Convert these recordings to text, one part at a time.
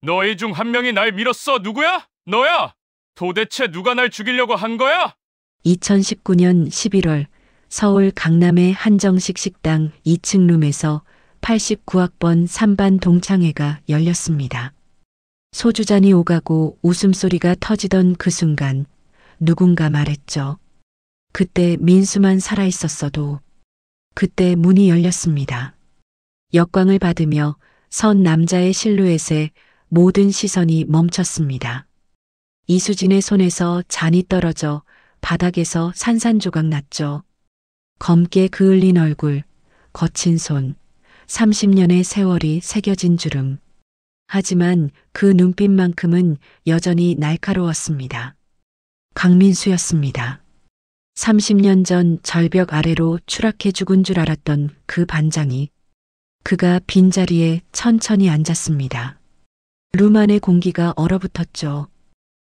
너희 중 한 명이 날 밀었어. 누구야? 너야? 도대체 누가 날 죽이려고 한 거야? 2019년 11월 서울 강남의 한정식 식당 2층 룸에서 89학번 3반 동창회가 열렸습니다. 소주잔이 오가고 웃음소리가 터지던 그 순간 누군가 말했죠. 그때 민수만 살아있었어도. 그때 문이 열렸습니다. 역광을 받으며 선 남자의 실루엣에 모든 시선이 멈췄습니다. 이수진의 손에서 잔이 떨어져 바닥에서 산산조각 났죠. 검게 그을린 얼굴, 거친 손, 30년의 세월이 새겨진 주름. 하지만 그 눈빛만큼은 여전히 날카로웠습니다. 강민수였습니다. 30년 전 절벽 아래로 추락해 죽은 줄 알았던 그 반장이 그가 빈자리에 천천히 앉았습니다. 룸 안의 공기가 얼어붙었죠.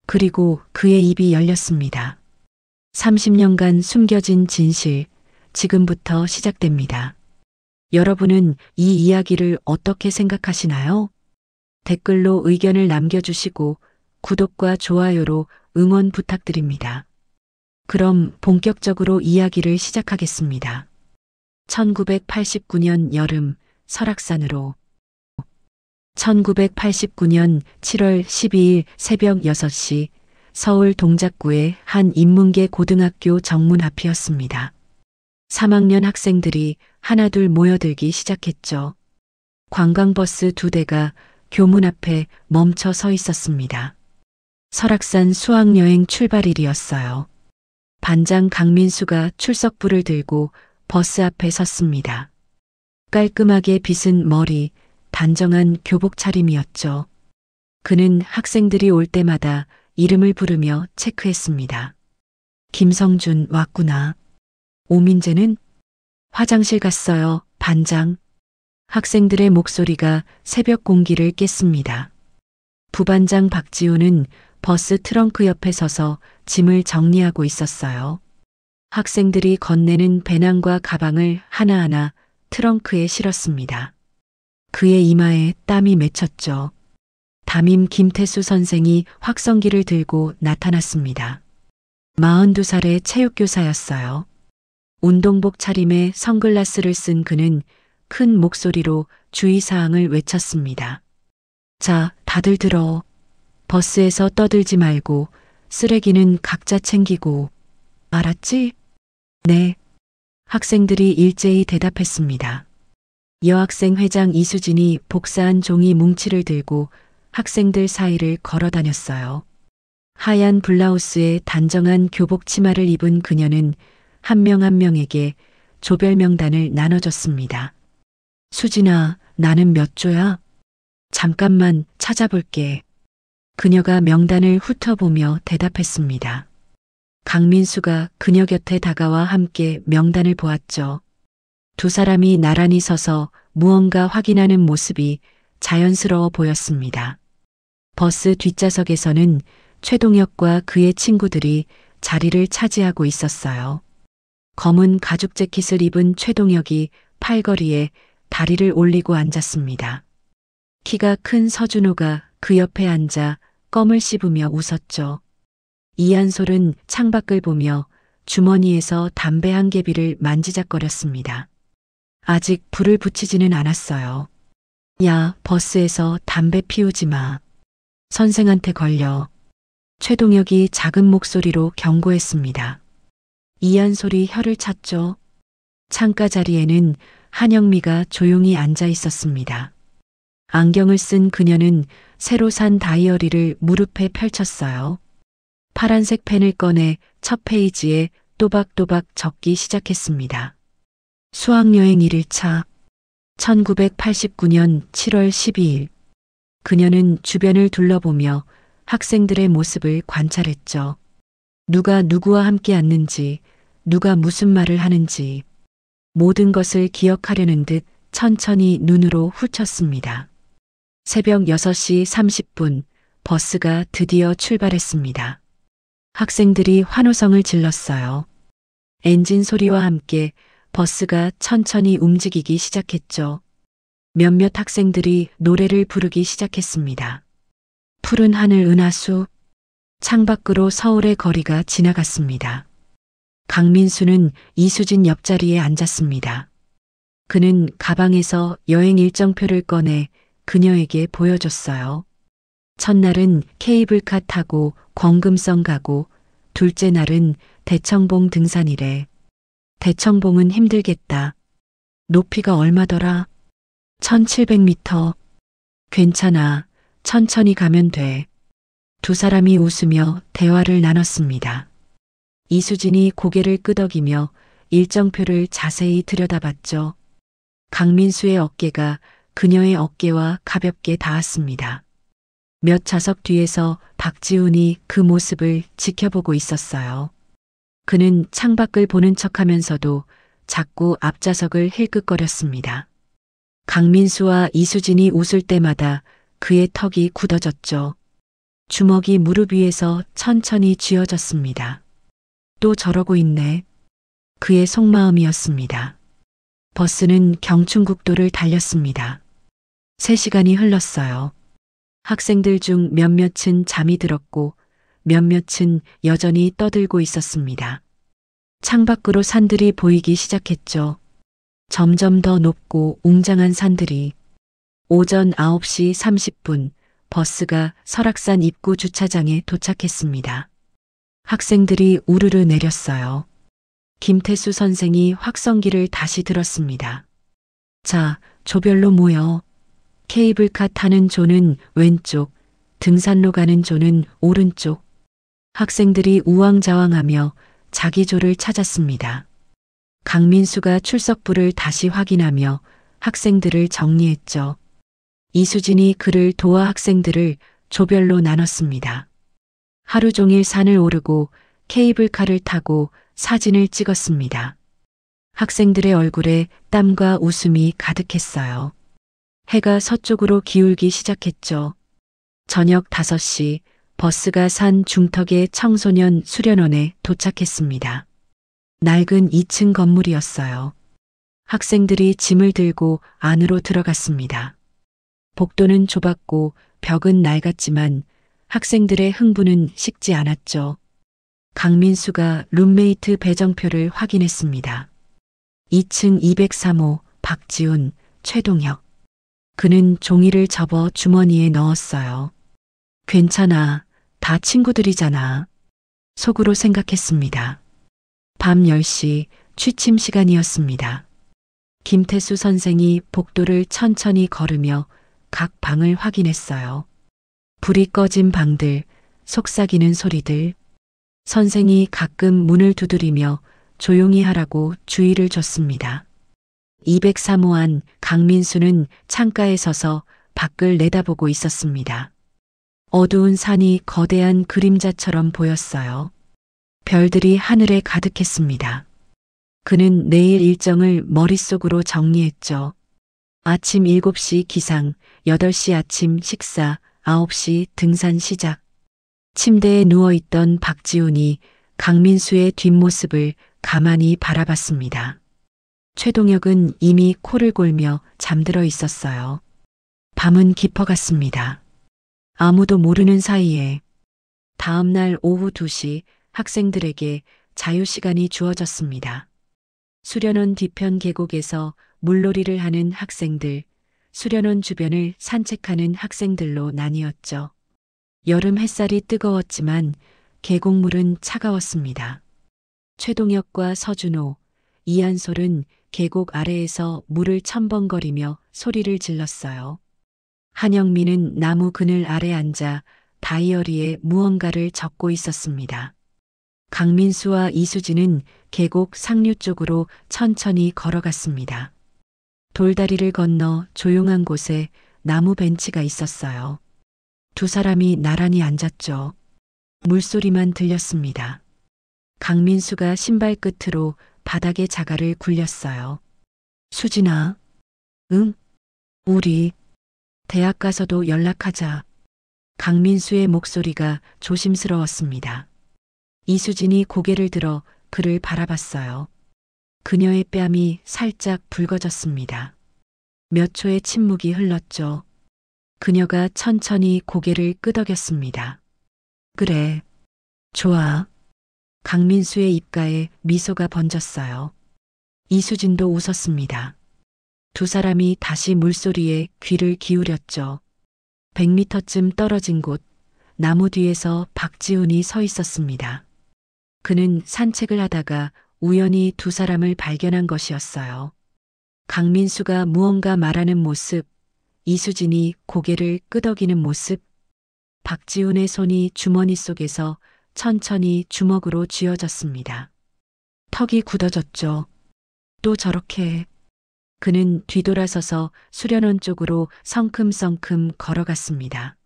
그리고 그의 입이 열렸습니다. 30년간 숨겨진 진실, 지금부터 시작됩니다. 여러분은 이 이야기를 어떻게 생각하시나요? 댓글로 의견을 남겨주시고 구독과 좋아요로 응원 부탁드립니다. 그럼 본격적으로 이야기를 시작하겠습니다. 1989년 여름 설악산으로 1989년 7월 12일 새벽 6시 서울 동작구의 한 인문계 고등학교 정문 앞이었습니다. 3학년 학생들이 하나둘 모여들기 시작했죠. 관광버스 2대가 교문 앞에 멈춰 서 있었습니다. 설악산 수학여행 출발일이었어요. 반장 강민수가 출석부를 들고 버스 앞에 섰습니다. 깔끔하게 빗은 머리, 단정한 교복 차림이었죠. 그는 학생들이 올 때마다 이름을 부르며 체크했습니다. 김성준 왔구나. 오민재는? 화장실 갔어요, 반장. 학생들의 목소리가 새벽 공기를 깼습니다. 부반장 박지우는 버스 트렁크 옆에 서서 짐을 정리하고 있었어요. 학생들이 건네는 배낭과 가방을 하나하나 트렁크에 실었습니다. 그의 이마에 땀이 맺혔죠. 담임 김태수 선생이 확성기를 들고 나타났습니다. 42살의 체육교사였어요. 운동복 차림에 선글라스를 쓴 그는 큰 목소리로 주의사항을 외쳤습니다. 자, 다들 들어. 버스에서 떠들지 말고 쓰레기는 각자 챙기고. 알았지? 네. 학생들이 일제히 대답했습니다. 여학생 회장 이수진이 복사한 종이 뭉치를 들고 학생들 사이를 걸어 다녔어요. 하얀 블라우스에 단정한 교복 치마를 입은 그녀는 한 명 한 명에게 조별 명단을 나눠줬습니다. 수진아, 나는 몇 조야? 잠깐만 찾아볼게. 그녀가 명단을 훑어보며 대답했습니다. 강민수가 그녀 곁에 다가와 함께 명단을 보았죠. 두 사람이 나란히 서서 무언가 확인하는 모습이 자연스러워 보였습니다. 버스 뒷좌석에서는 최동혁과 그의 친구들이 자리를 차지하고 있었어요. 검은 가죽 재킷을 입은 최동혁이 팔걸이에 다리를 올리고 앉았습니다. 키가 큰 서준호가 그 옆에 앉아 껌을 씹으며 웃었죠. 이한솔은 창밖을 보며 주머니에서 담배 한 개비를 만지작거렸습니다. 아직 불을 붙이지는 않았어요. 야, 버스에서 담배 피우지 마. 선생한테 걸려. 최동혁이 작은 목소리로 경고했습니다. 이한솔이 혀를 찼죠. 창가 자리에는 한영미가 조용히 앉아 있었습니다. 안경을 쓴 그녀는 새로 산 다이어리를 무릎에 펼쳤어요. 파란색 펜을 꺼내 첫 페이지에 또박또박 적기 시작했습니다. 수학여행 1일차 1989년 7월 12일 그녀는 주변을 둘러보며 학생들의 모습을 관찰했죠. 누가 누구와 함께 앉는지, 누가 무슨 말을 하는지 모든 것을 기억하려는 듯 천천히 눈으로 훑었습니다. 새벽 6시 30분 버스가 드디어 출발했습니다. 학생들이 환호성을 질렀어요. 엔진 소리와 함께 버스가 천천히 움직이기 시작했죠. 몇몇 학생들이 노래를 부르기 시작했습니다. 푸른 하늘 은하수. 창밖으로 서울의 거리가 지나갔습니다. 강민수는 이수진 옆자리에 앉았습니다. 그는 가방에서 여행 일정표를 꺼내 그녀에게 보여줬어요. 첫날은 케이블카 타고 권금성 가고, 둘째 날은 대청봉 등산이래. 대청봉은 힘들겠다. 높이가 얼마더라? 1700m. 괜찮아. 천천히 가면 돼. 두 사람이 웃으며 대화를 나눴습니다. 이수진이 고개를 끄덕이며 일정표를 자세히 들여다봤죠. 강민수의 어깨가 그녀의 어깨와 가볍게 닿았습니다. 몇 좌석 뒤에서 박지훈이 그 모습을 지켜보고 있었어요. 그는 창밖을 보는 척하면서도 자꾸 앞좌석을 힐끗거렸습니다. 강민수와 이수진이 웃을 때마다 그의 턱이 굳어졌죠. 주먹이 무릎 위에서 천천히 쥐어졌습니다. 또 저러고 있네. 그의 속마음이었습니다. 버스는 경춘국도를 달렸습니다. 3시간이 흘렀어요. 학생들 중 몇몇은 잠이 들었고 몇몇은 여전히 떠들고 있었습니다. 창밖으로 산들이 보이기 시작했죠. 점점 더 높고 웅장한 산들이. 오전 9시 30분 버스가 설악산 입구 주차장에 도착했습니다. 학생들이 우르르 내렸어요. 김태수 선생이 확성기를 다시 들었습니다. 자, 조별로 모여. 케이블카 타는 조는 왼쪽, 등산로 가는 조는 오른쪽. 학생들이 우왕좌왕하며 자기 조를 찾았습니다. 강민수가 출석부를 다시 확인하며 학생들을 정리했죠. 이수진이 그를 도와 학생들을 조별로 나눴습니다. 하루 종일 산을 오르고 케이블카를 타고 사진을 찍었습니다. 학생들의 얼굴에 땀과 웃음이 가득했어요. 해가 서쪽으로 기울기 시작했죠. 저녁 5시 버스가 산 중턱의 청소년 수련원에 도착했습니다. 낡은 2층 건물이었어요. 학생들이 짐을 들고 안으로 들어갔습니다. 복도는 좁았고 벽은 낡았지만 학생들의 흥분은 식지 않았죠. 강민수가 룸메이트 배정표를 확인했습니다. 2층 203호 박지훈, 최동혁. 그는 종이를 접어 주머니에 넣었어요. 괜찮아. 다 친구들이잖아. 속으로 생각했습니다. 밤 10시 취침 시간이었습니다. 김태수 선생이 복도를 천천히 걸으며 각 방을 확인했어요. 불이 꺼진 방들, 속삭이는 소리들. 선생이 가끔 문을 두드리며 조용히 하라고 주의를 줬습니다. 203호 안 강민수는 창가에 서서 밖을 내다보고 있었습니다. 어두운 산이 거대한 그림자처럼 보였어요. 별들이 하늘에 가득했습니다. 그는 내일 일정을 머릿속으로 정리했죠. 아침 7시 기상, 8시 아침 식사, 9시 등산 시작. 침대에 누워있던 박지훈이 강민수의 뒷모습을 가만히 바라봤습니다. 최동혁은 이미 코를 골며 잠들어 있었어요. 밤은 깊어갔습니다. 아무도 모르는 사이에 다음 날 오후 2시 학생들에게 자유시간이 주어졌습니다. 수련원 뒤편 계곡에서 물놀이를 하는 학생들, 수련원 주변을 산책하는 학생들로 나뉘었죠. 여름 햇살이 뜨거웠지만 계곡물은 차가웠습니다. 최동혁과 서준호, 이한솔은 계곡 아래에서 물을 첨벙거리며 소리를 질렀어요. 한영민은 나무 그늘 아래 앉아 다이어리에 무언가를 적고 있었습니다. 강민수와 이수진은 계곡 상류 쪽으로 천천히 걸어갔습니다. 돌다리를 건너 조용한 곳에 나무 벤치가 있었어요. 두 사람이 나란히 앉았죠. 물소리만 들렸습니다. 강민수가 신발 끝으로 바닥에 자갈을 굴렸어요. 수진아. 응? 우리 대학 가서도 연락하자. 강민수의 목소리가 조심스러웠습니다. 이수진이 고개를 들어 그를 바라봤어요. 그녀의 뺨이 살짝 붉어졌습니다. 몇 초의 침묵이 흘렀죠. 그녀가 천천히 고개를 끄덕였습니다. 그래. 좋아. 강민수의 입가에 미소가 번졌어요. 이수진도 웃었습니다. 두 사람이 다시 물소리에 귀를 기울였죠. 100미터쯤 떨어진 곳, 나무 뒤에서 박지훈이 서 있었습니다. 그는 산책을 하다가 우연히 두 사람을 발견한 것이었어요. 강민수가 무언가 말하는 모습, 이수진이 고개를 끄덕이는 모습, 박지훈의 손이 주머니 속에서 천천히 주먹으로 쥐어졌습니다. 턱이 굳어졌죠. 또 저렇게. 그는 뒤돌아서서 수련원 쪽으로 성큼성큼 걸어갔습니다.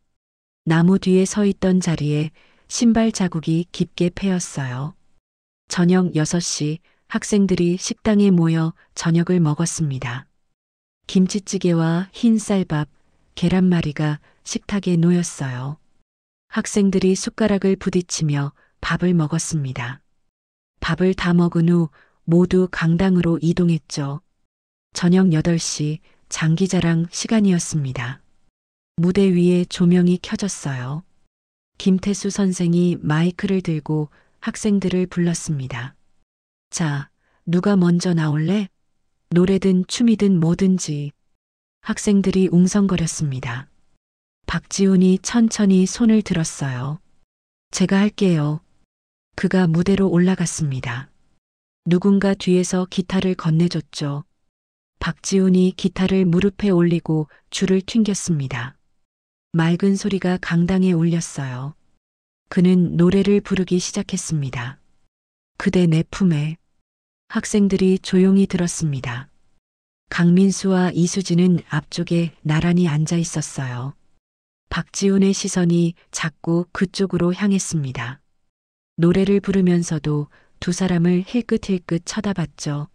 나무 뒤에 서 있던 자리에 신발 자국이 깊게 패였어요. 저녁 6시 학생들이 식당에 모여 저녁을 먹었습니다. 김치찌개와 흰 쌀밥, 계란말이가 식탁에 놓였어요. 학생들이 숟가락을 부딪히며 밥을 먹었습니다. 밥을 다 먹은 후 모두 강당으로 이동했죠. 저녁 8시 장기자랑 시간이었습니다. 무대 위에 조명이 켜졌어요. 김태수 선생이 마이크를 들고 학생들을 불렀습니다. 자, 누가 먼저 나올래? 노래든 춤이든 뭐든지. 학생들이 웅성거렸습니다. 박지훈이 천천히 손을 들었어요. 제가 할게요. 그가 무대로 올라갔습니다. 누군가 뒤에서 기타를 건네줬죠. 박지훈이 기타를 무릎에 올리고 줄을 튕겼습니다. 맑은 소리가 강당에 울렸어요. 그는 노래를 부르기 시작했습니다. 그대 내 품에. 학생들이 조용히 들었습니다. 강민수와 이수진은 앞쪽에 나란히 앉아 있었어요. 박지훈의 시선이 자꾸 그쪽으로 향했습니다. 노래를 부르면서도 두 사람을 힐끗힐끗 쳐다봤죠.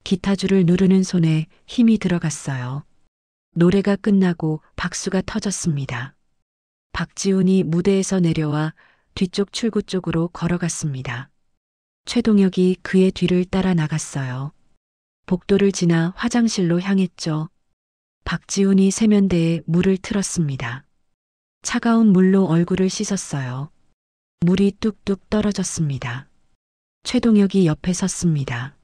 기타줄을 누르는 손에 힘이 들어갔어요. 노래가 끝나고 박수가 터졌습니다. 박지훈이 무대에서 내려와 뒤쪽 출구 쪽으로 걸어갔습니다. 최동혁이 그의 뒤를 따라 나갔어요. 복도를 지나 화장실로 향했죠. 박지훈이 세면대에 물을 틀었습니다. 차가운 물로 얼굴을 씻었어요. 물이 뚝뚝 떨어졌습니다. 최동혁이 옆에 섰습니다.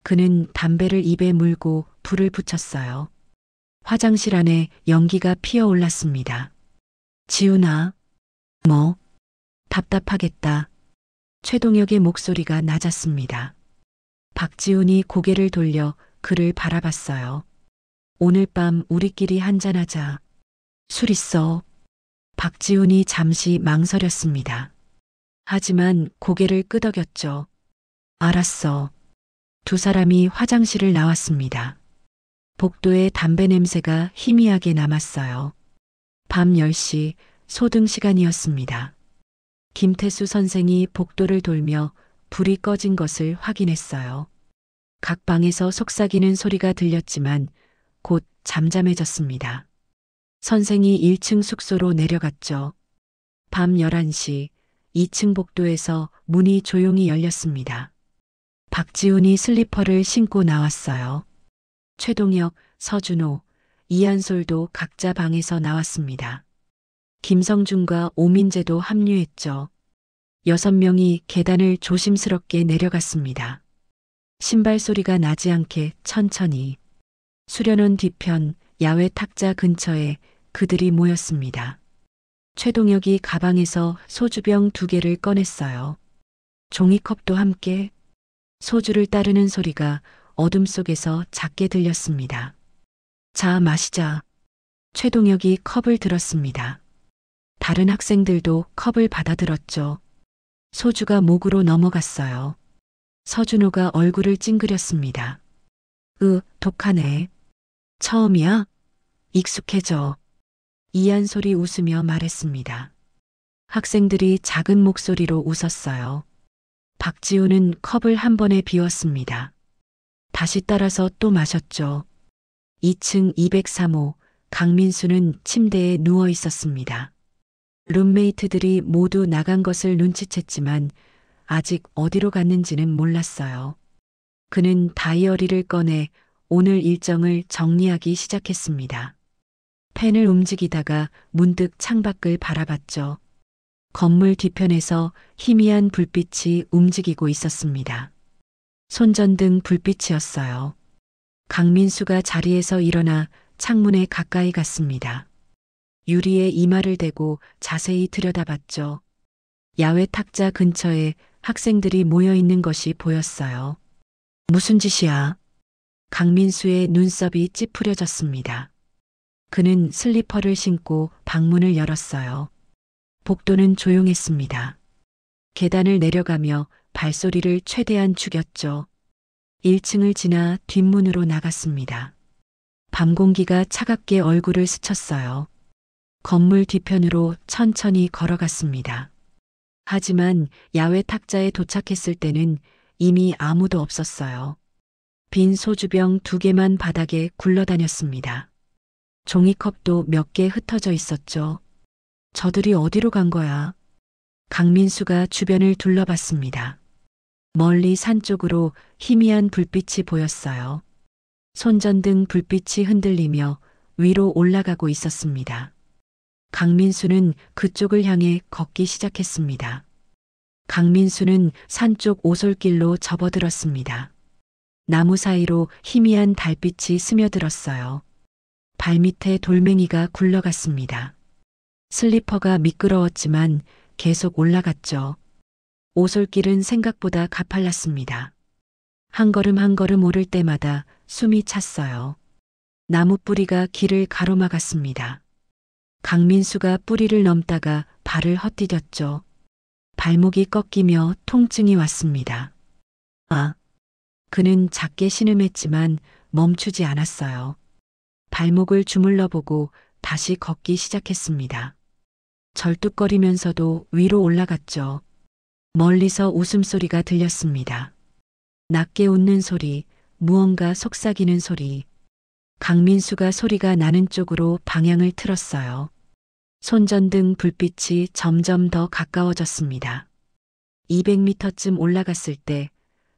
그는 담배를 입에 물고 불을 붙였어요. 화장실 안에 연기가 피어올랐습니다. 지훈아. 뭐? 답답하겠다. 최동혁의 목소리가 낮았습니다. 박지훈이 고개를 돌려 그를 바라봤어요. 오늘 밤 우리끼리 한잔하자. 술 있어. 박지훈이 잠시 망설였습니다. 하지만 고개를 끄덕였죠. 알았어. 두 사람이 화장실을 나왔습니다. 복도에 담배 냄새가 희미하게 남았어요. 밤 10시 소등 시간이었습니다. 김태수 선생이 복도를 돌며 불이 꺼진 것을 확인했어요. 각 방에서 속삭이는 소리가 들렸지만 곧 잠잠해졌습니다. 선생이 1층 숙소로 내려갔죠. 밤 11시 2층 복도에서 문이 조용히 열렸습니다. 박지훈이 슬리퍼를 신고 나왔어요. 최동혁, 서준호, 이한솔도 각자 방에서 나왔습니다. 김성준과 오민재도 합류했죠. 6명이 계단을 조심스럽게 내려갔습니다. 신발 소리가 나지 않게 천천히. 수련원 뒤편 야외 탁자 근처에 그들이 모였습니다. 최동혁이 가방에서 소주병 2개를 꺼냈어요. 종이컵도 함께. 소주를 따르는 소리가 어둠 속에서 작게 들렸습니다. 자, 마시자. 최동혁이 컵을 들었습니다. 다른 학생들도 컵을 받아들었죠. 소주가 목으로 넘어갔어요. 서준호가 얼굴을 찡그렸습니다. 독하네. 처음이야? 익숙해져. 이한솔이 웃으며 말했습니다. 학생들이 작은 목소리로 웃었어요. 박지훈은 컵을 한 번에 비웠습니다. 다시 따라서 또 마셨죠. 2층 203호 강민수는 침대에 누워 있었습니다. 룸메이트들이 모두 나간 것을 눈치챘지만 아직 어디로 갔는지는 몰랐어요. 그는 다이어리를 꺼내 오늘 일정을 정리하기 시작했습니다. 펜을 움직이다가 문득 창밖을 바라봤죠. 건물 뒤편에서 희미한 불빛이 움직이고 있었습니다. 손전등 불빛이었어요. 강민수가 자리에서 일어나 창문에 가까이 갔습니다. 유리에 이마를 대고 자세히 들여다봤죠. 야외 탁자 근처에 학생들이 모여 있는 것이 보였어요. 무슨 짓이야? 강민수의 눈썹이 찌푸려졌습니다. 그는 슬리퍼를 신고 방문을 열었어요. 복도는 조용했습니다. 계단을 내려가며 발소리를 최대한 죽였죠. 1층을 지나 뒷문으로 나갔습니다. 밤 공기가 차갑게 얼굴을 스쳤어요. 건물 뒤편으로 천천히 걸어갔습니다. 하지만 야외 탁자에 도착했을 때는 이미 아무도 없었어요. 빈 소주병 2개만 바닥에 굴러다녔습니다. 종이컵도 몇 개 흩어져 있었죠. 저들이 어디로 간 거야? 강민수가 주변을 둘러봤습니다. 멀리 산 쪽으로 희미한 불빛이 보였어요. 손전등 불빛이 흔들리며 위로 올라가고 있었습니다. 강민수는 그쪽을 향해 걷기 시작했습니다. 강민수는 산 쪽 오솔길로 접어들었습니다. 나무 사이로 희미한 달빛이 스며들었어요. 발밑에 돌멩이가 굴러갔습니다. 슬리퍼가 미끄러웠지만 계속 올라갔죠. 오솔길은 생각보다 가팔랐습니다. 한 걸음 한 걸음 오를 때마다 숨이 찼어요. 나무 뿌리가 길을 가로막았습니다. 강민수가 뿌리를 넘다가 발을 헛디뎠죠. 발목이 꺾이며 통증이 왔습니다. 아! 그는 작게 신음했지만 멈추지 않았어요. 발목을 주물러 보고 다시 걷기 시작했습니다. 절뚝거리면서도 위로 올라갔죠. 멀리서 웃음소리가 들렸습니다. 낮게 웃는 소리, 무언가 속삭이는 소리. 강민수가 소리가 나는 쪽으로 방향을 틀었어요. 손전등 불빛이 점점 더 가까워졌습니다. 200m쯤 올라갔을 때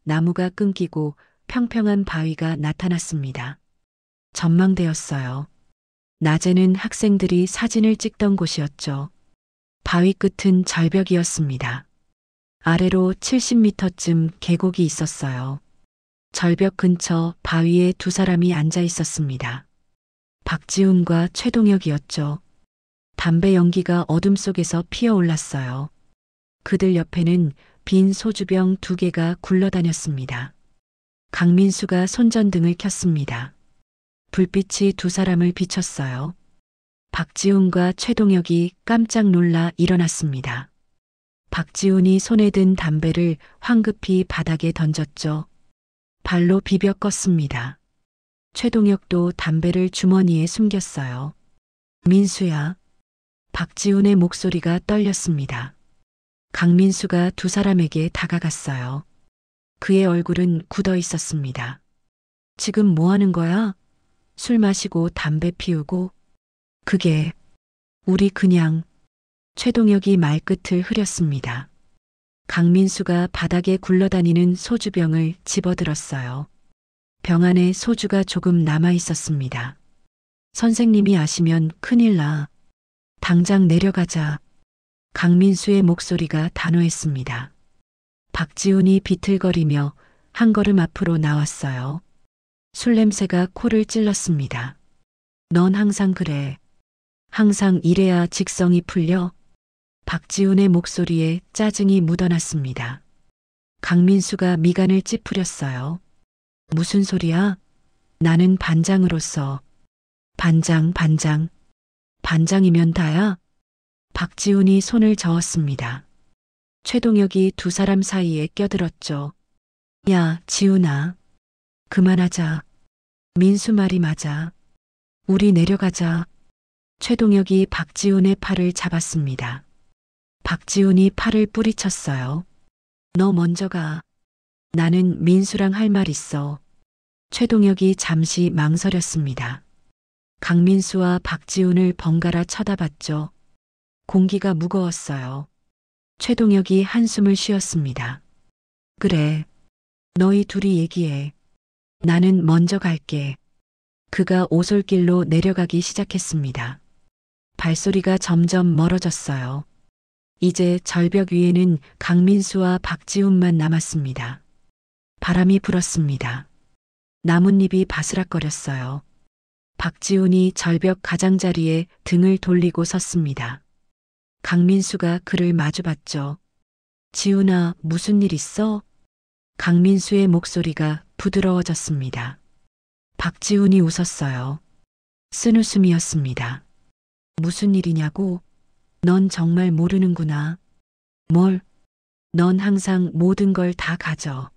나무가 끊기고 평평한 바위가 나타났습니다. 전망대였어요. 낮에는 학생들이 사진을 찍던 곳이었죠. 바위 끝은 절벽이었습니다. 아래로 70m쯤 계곡이 있었어요. 절벽 근처 바위에 2사람이 앉아 있었습니다. 박지훈과 최동혁이었죠. 담배 연기가 어둠 속에서 피어올랐어요. 그들 옆에는 빈 소주병 2개가 굴러다녔습니다. 강민수가 손전등을 켰습니다. 불빛이 2사람을 비췄어요. 박지훈과 최동혁이 깜짝 놀라 일어났습니다. 박지훈이 손에 든 담배를 황급히 바닥에 던졌죠. 발로 비벼 껐습니다. 최동혁도 담배를 주머니에 숨겼어요. 민수야. 박지훈의 목소리가 떨렸습니다. 강민수가 2사람에게 다가갔어요. 그의 얼굴은 굳어 있었습니다. 지금 뭐 하는 거야? 술 마시고 담배 피우고? 그게 우리 그냥. 최동혁이 말끝을 흐렸습니다. 강민수가 바닥에 굴러다니는 소주병을 집어들었어요. 병 안에 소주가 조금 남아 있었습니다. 선생님이 아시면 큰일 나. 당장 내려가자. 강민수의 목소리가 단호했습니다. 박지훈이 비틀거리며 한 걸음 앞으로 나왔어요. 술 냄새가 코를 찔렀습니다. 넌 항상 그래. 항상 이래야 직성이 풀려. 박지훈의 목소리에 짜증이 묻어났습니다. 강민수가 미간을 찌푸렸어요. 무슨 소리야? 나는 반장으로서. 반장. 반장이면 다야? 박지훈이 손을 저었습니다. 최동혁이 2사람 사이에 껴들었죠. 야, 지훈아. 그만하자. 민수 말이 맞아. 우리 내려가자. 최동혁이 박지훈의 팔을 잡았습니다. 박지훈이 팔을 뿌리쳤어요. 너 먼저 가. 나는 민수랑 할 말 있어. 최동혁이 잠시 망설였습니다. 강민수와 박지훈을 번갈아 쳐다봤죠. 공기가 무거웠어요. 최동혁이 한숨을 쉬었습니다. 그래. 너희 둘이 얘기해. 나는 먼저 갈게. 그가 오솔길로 내려가기 시작했습니다. 발소리가 점점 멀어졌어요. 이제 절벽 위에는 강민수와 박지훈만 남았습니다. 바람이 불었습니다. 나뭇잎이 바스락거렸어요. 박지훈이 절벽 가장자리에 등을 돌리고 섰습니다. 강민수가 그를 마주봤죠. 지훈아, 무슨 일 있어? 강민수의 목소리가 부드러워졌습니다. 박지훈이 웃었어요. 쓴웃음이었습니다. 무슨 일이냐고? 넌 정말 모르는구나. 뭘? 넌 항상 모든 걸 다 가져.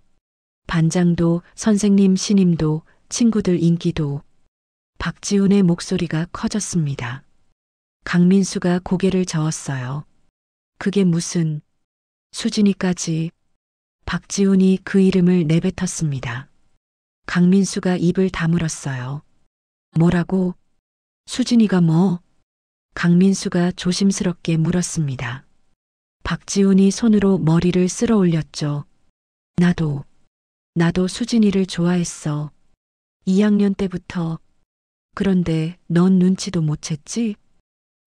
반장도, 선생님 신임도, 친구들 인기도. 박지훈의 목소리가 커졌습니다. 강민수가 고개를 저었어요. 그게 무슨... 수진이까지. 박지훈이 그 이름을 내뱉었습니다. 강민수가 입을 다물었어요. 뭐라고? 수진이가 뭐? 강민수가 조심스럽게 물었습니다. 박지훈이 손으로 머리를 쓸어 올렸죠. 나도 수진이를 좋아했어. 2학년 때부터. 그런데 넌 눈치도 못 챘지?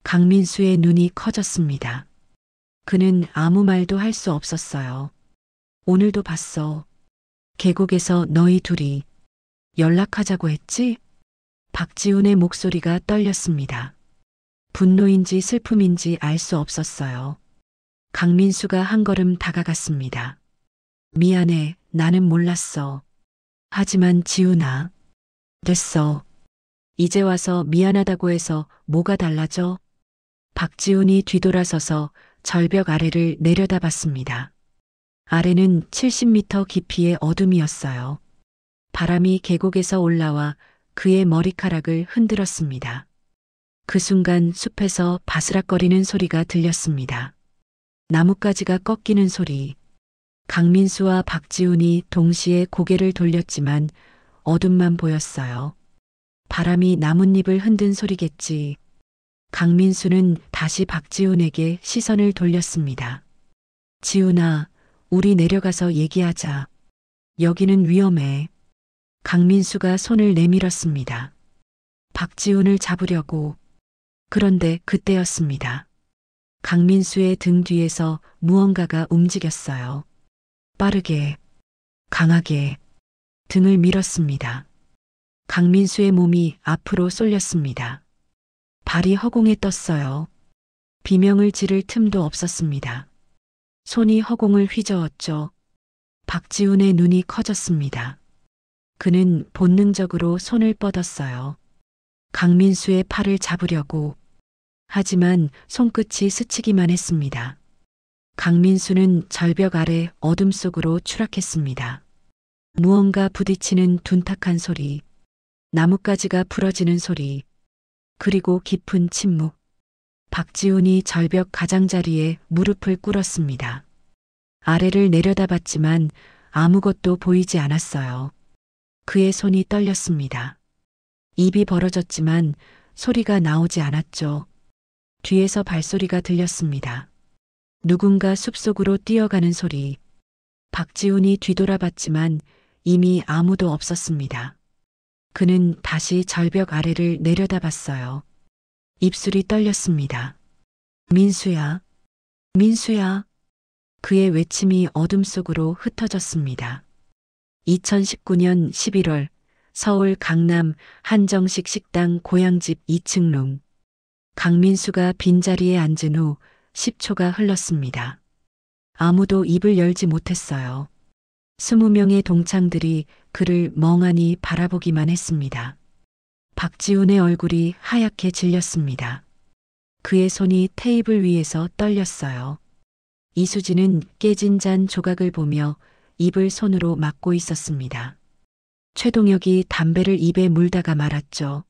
강민수의 눈이 커졌습니다. 그는 아무 말도 할 수 없었어요. 오늘도 봤어. 계곡에서 너희 둘이 연락하자고 했지? 박지훈의 목소리가 떨렸습니다. 분노인지 슬픔인지 알 수 없었어요. 강민수가 한 걸음 다가갔습니다. 미안해, 나는 몰랐어. 하지만 지훈아. 됐어. 이제 와서 미안하다고 해서 뭐가 달라져? 박지훈이 뒤돌아서서 절벽 아래를 내려다봤습니다. 아래는 70m 깊이의 어둠이었어요. 바람이 계곡에서 올라와 그의 머리카락을 흔들었습니다. 그 순간 숲에서 바스락거리는 소리가 들렸습니다. 나뭇가지가 꺾이는 소리. 강민수와 박지훈이 동시에 고개를 돌렸지만 어둠만 보였어요. 바람이 나뭇잎을 흔든 소리겠지. 강민수는 다시 박지훈에게 시선을 돌렸습니다. 지훈아, 우리 내려가서 얘기하자. 여기는 위험해. 강민수가 손을 내밀었습니다. 박지훈을 잡으려고. 그런데 그때였습니다. 강민수의 등 뒤에서 무언가가 움직였어요. 빠르게, 강하게 등을 밀었습니다. 강민수의 몸이 앞으로 쏠렸습니다. 발이 허공에 떴어요. 비명을 지를 틈도 없었습니다. 손이 허공을 휘저었죠. 박지훈의 눈이 커졌습니다. 그는 본능적으로 손을 뻗었어요. 강민수의 팔을 잡으려고. 하지만 손끝이 스치기만 했습니다. 강민수는 절벽 아래 어둠 속으로 추락했습니다. 무언가 부딪히는 둔탁한 소리, 나뭇가지가 부러지는 소리, 그리고 깊은 침묵. 박지훈이 절벽 가장자리에 무릎을 꿇었습니다. 아래를 내려다봤지만 아무것도 보이지 않았어요. 그의 손이 떨렸습니다. 입이 벌어졌지만 소리가 나오지 않았죠. 뒤에서 발소리가 들렸습니다. 누군가 숲속으로 뛰어가는 소리. 박지훈이 뒤돌아봤지만 이미 아무도 없었습니다. 그는 다시 절벽 아래를 내려다봤어요. 입술이 떨렸습니다. 민수야, 민수야. 그의 외침이 어둠 속으로 흩어졌습니다. 2019년 11월 서울 강남 한정식 식당 고향집 2층 룸. 강민수가 빈자리에 앉은 후 10초가 흘렀습니다. 아무도 입을 열지 못했어요. 20명의 동창들이 그를 멍하니 바라보기만 했습니다. 박지훈의 얼굴이 하얗게 질렸습니다. 그의 손이 테이블 위에서 떨렸어요. 이수진은 깨진 잔 조각을 보며 입을 손으로 막고 있었습니다. 최동혁이 담배를 입에 물다가 말았죠.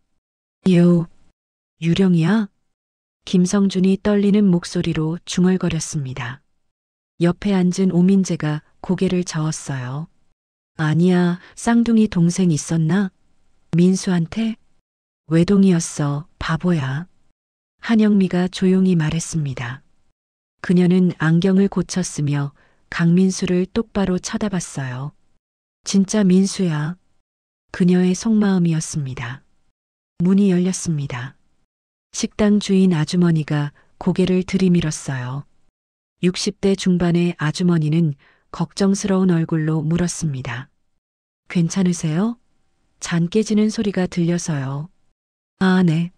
유령이야? 김성준이 떨리는 목소리로 중얼거렸습니다. 옆에 앉은 오민재가 고개를 저었어요. 아니야, 쌍둥이 동생 있었나? 민수한테? 외동이었어, 바보야. 한영미가 조용히 말했습니다. 그녀는 안경을 고쳤으며 강민수를 똑바로 쳐다봤어요. 진짜 민수야. 그녀의 속마음이었습니다. 문이 열렸습니다. 식당 주인 아주머니가 고개를 들이밀었어요. 60대 중반의 아주머니는 걱정스러운 얼굴로 물었습니다. 괜찮으세요? 잔 깨지는 소리가 들려서요. 아, 네.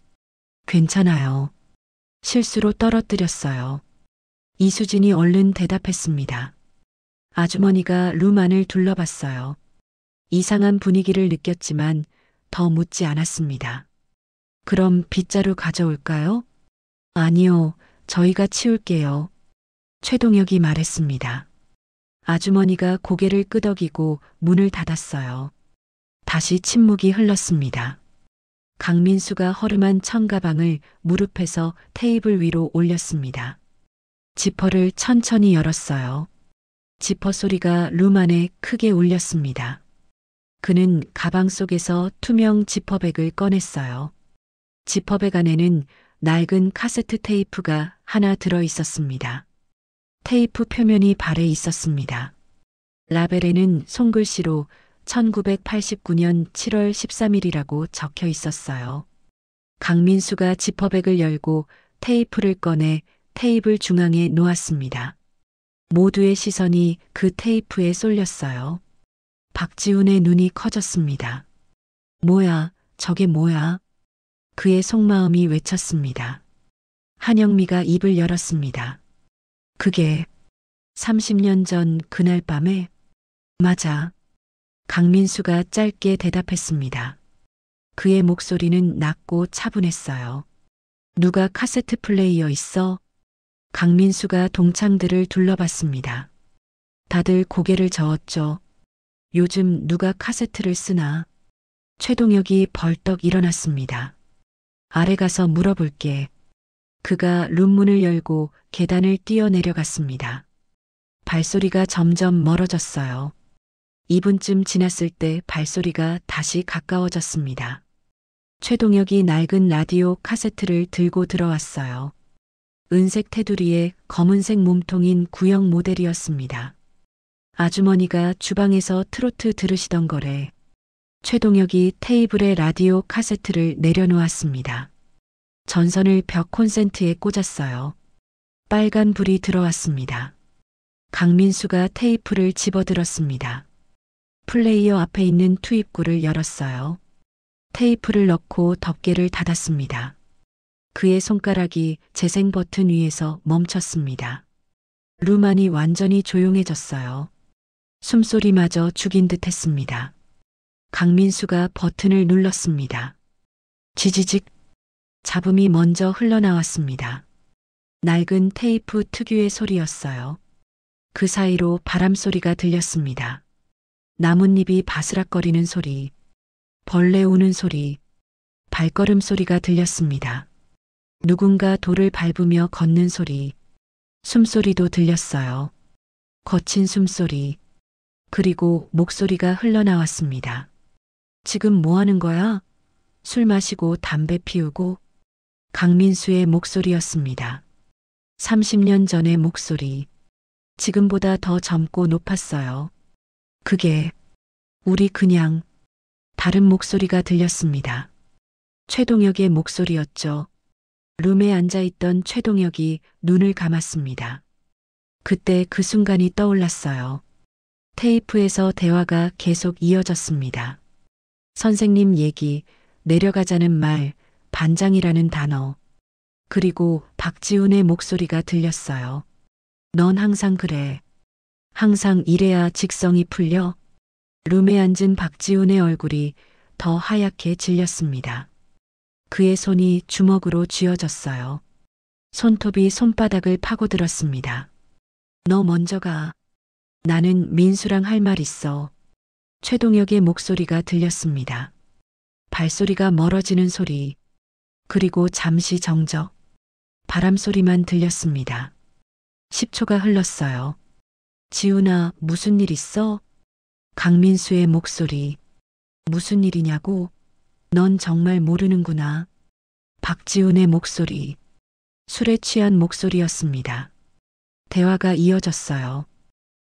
괜찮아요. 실수로 떨어뜨렸어요. 이수진이 얼른 대답했습니다. 아주머니가 룸 안을 둘러봤어요. 이상한 분위기를 느꼈지만 더 묻지 않았습니다. 그럼 빗자루 가져올까요? 아니요, 저희가 치울게요. 최동혁이 말했습니다. 아주머니가 고개를 끄덕이고 문을 닫았어요. 다시 침묵이 흘렀습니다. 강민수가 허름한 청가방을 무릎에서 테이블 위로 올렸습니다. 지퍼를 천천히 열었어요. 지퍼 소리가 룸 안에 크게 울렸습니다. 그는 가방 속에서 투명 지퍼백을 꺼냈어요. 지퍼백 안에는 낡은 카세트 테이프가 하나 들어 있었습니다. 테이프 표면이 발해 있었습니다. 라벨에는 손글씨로 1989년 7월 13일이라고 적혀 있었어요. 강민수가 지퍼백을 열고 테이프를 꺼내 테이블 중앙에 놓았습니다. 모두의 시선이 그 테이프에 쏠렸어요. 박지훈의 눈이 커졌습니다. 뭐야, 저게 뭐야? 그의 속마음이 외쳤습니다. 한영미가 입을 열었습니다. 그게 30년 전 그날 밤에? 맞아. 강민수가 짧게 대답했습니다. 그의 목소리는 낮고 차분했어요. 누가 카세트 플레이어 있어? 강민수가 동창들을 둘러봤습니다. 다들 고개를 저었죠. 요즘 누가 카세트를 쓰나? 최동혁이 벌떡 일어났습니다. 아래 가서 물어볼게. 그가 룸문을 열고 계단을 뛰어내려갔습니다. 발소리가 점점 멀어졌어요. 2분쯤 지났을 때 발소리가 다시 가까워졌습니다. 최동혁이 낡은 라디오 카세트를 들고 들어왔어요. 은색 테두리에 검은색 몸통인 구형 모델이었습니다. 아주머니가 주방에서 트로트 들으시던 거래. 최동혁이 테이블에 라디오 카세트를 내려놓았습니다. 전선을 벽 콘센트에 꽂았어요. 빨간 불이 들어왔습니다. 강민수가 테이프를 집어들었습니다. 플레이어 앞에 있는 투입구를 열었어요. 테이프를 넣고 덮개를 닫았습니다. 그의 손가락이 재생 버튼 위에서 멈췄습니다. 룸 안이 완전히 조용해졌어요. 숨소리마저 죽인 듯 했습니다. 강민수가 버튼을 눌렀습니다. 지지직. 잡음이 먼저 흘러나왔습니다. 낡은 테이프 특유의 소리였어요. 그 사이로 바람 소리가 들렸습니다. 나뭇잎이 바스락거리는 소리, 벌레 우는 소리, 발걸음 소리가 들렸습니다. 누군가 돌을 밟으며 걷는 소리, 숨소리도 들렸어요. 거친 숨소리, 그리고 목소리가 흘러나왔습니다. 지금 뭐 하는 거야? 술 마시고 담배 피우고? 강민수의 목소리였습니다. 30년 전의 목소리. 지금보다 더 젊고 높았어요. 그게 우리 그냥 다른 목소리가 들렸습니다. 최동혁의 목소리였죠. 룸에 앉아있던 최동혁이 눈을 감았습니다. 그때 그 순간이 떠올랐어요. 테이프에서 대화가 계속 이어졌습니다. 선생님 얘기, 내려가자는 말, 반장이라는 단어. 그리고 박지훈의 목소리가 들렸어요. 넌 항상 그래. 항상 이래야 직성이 풀려. 룸에 앉은 박지훈의 얼굴이 더 하얗게 질렸습니다. 그의 손이 주먹으로 쥐어졌어요. 손톱이 손바닥을 파고들었습니다. 너 먼저 가. 나는 민수랑 할 말 있어. 최동혁의 목소리가 들렸습니다. 발소리가 멀어지는 소리, 그리고 잠시 정적, 바람 소리만 들렸습니다. 10초가 흘렀어요. 지훈아, 무슨 일 있어? 강민수의 목소리. 무슨 일이냐고? 넌 정말 모르는구나. 박지훈의 목소리. 술에 취한 목소리였습니다. 대화가 이어졌어요.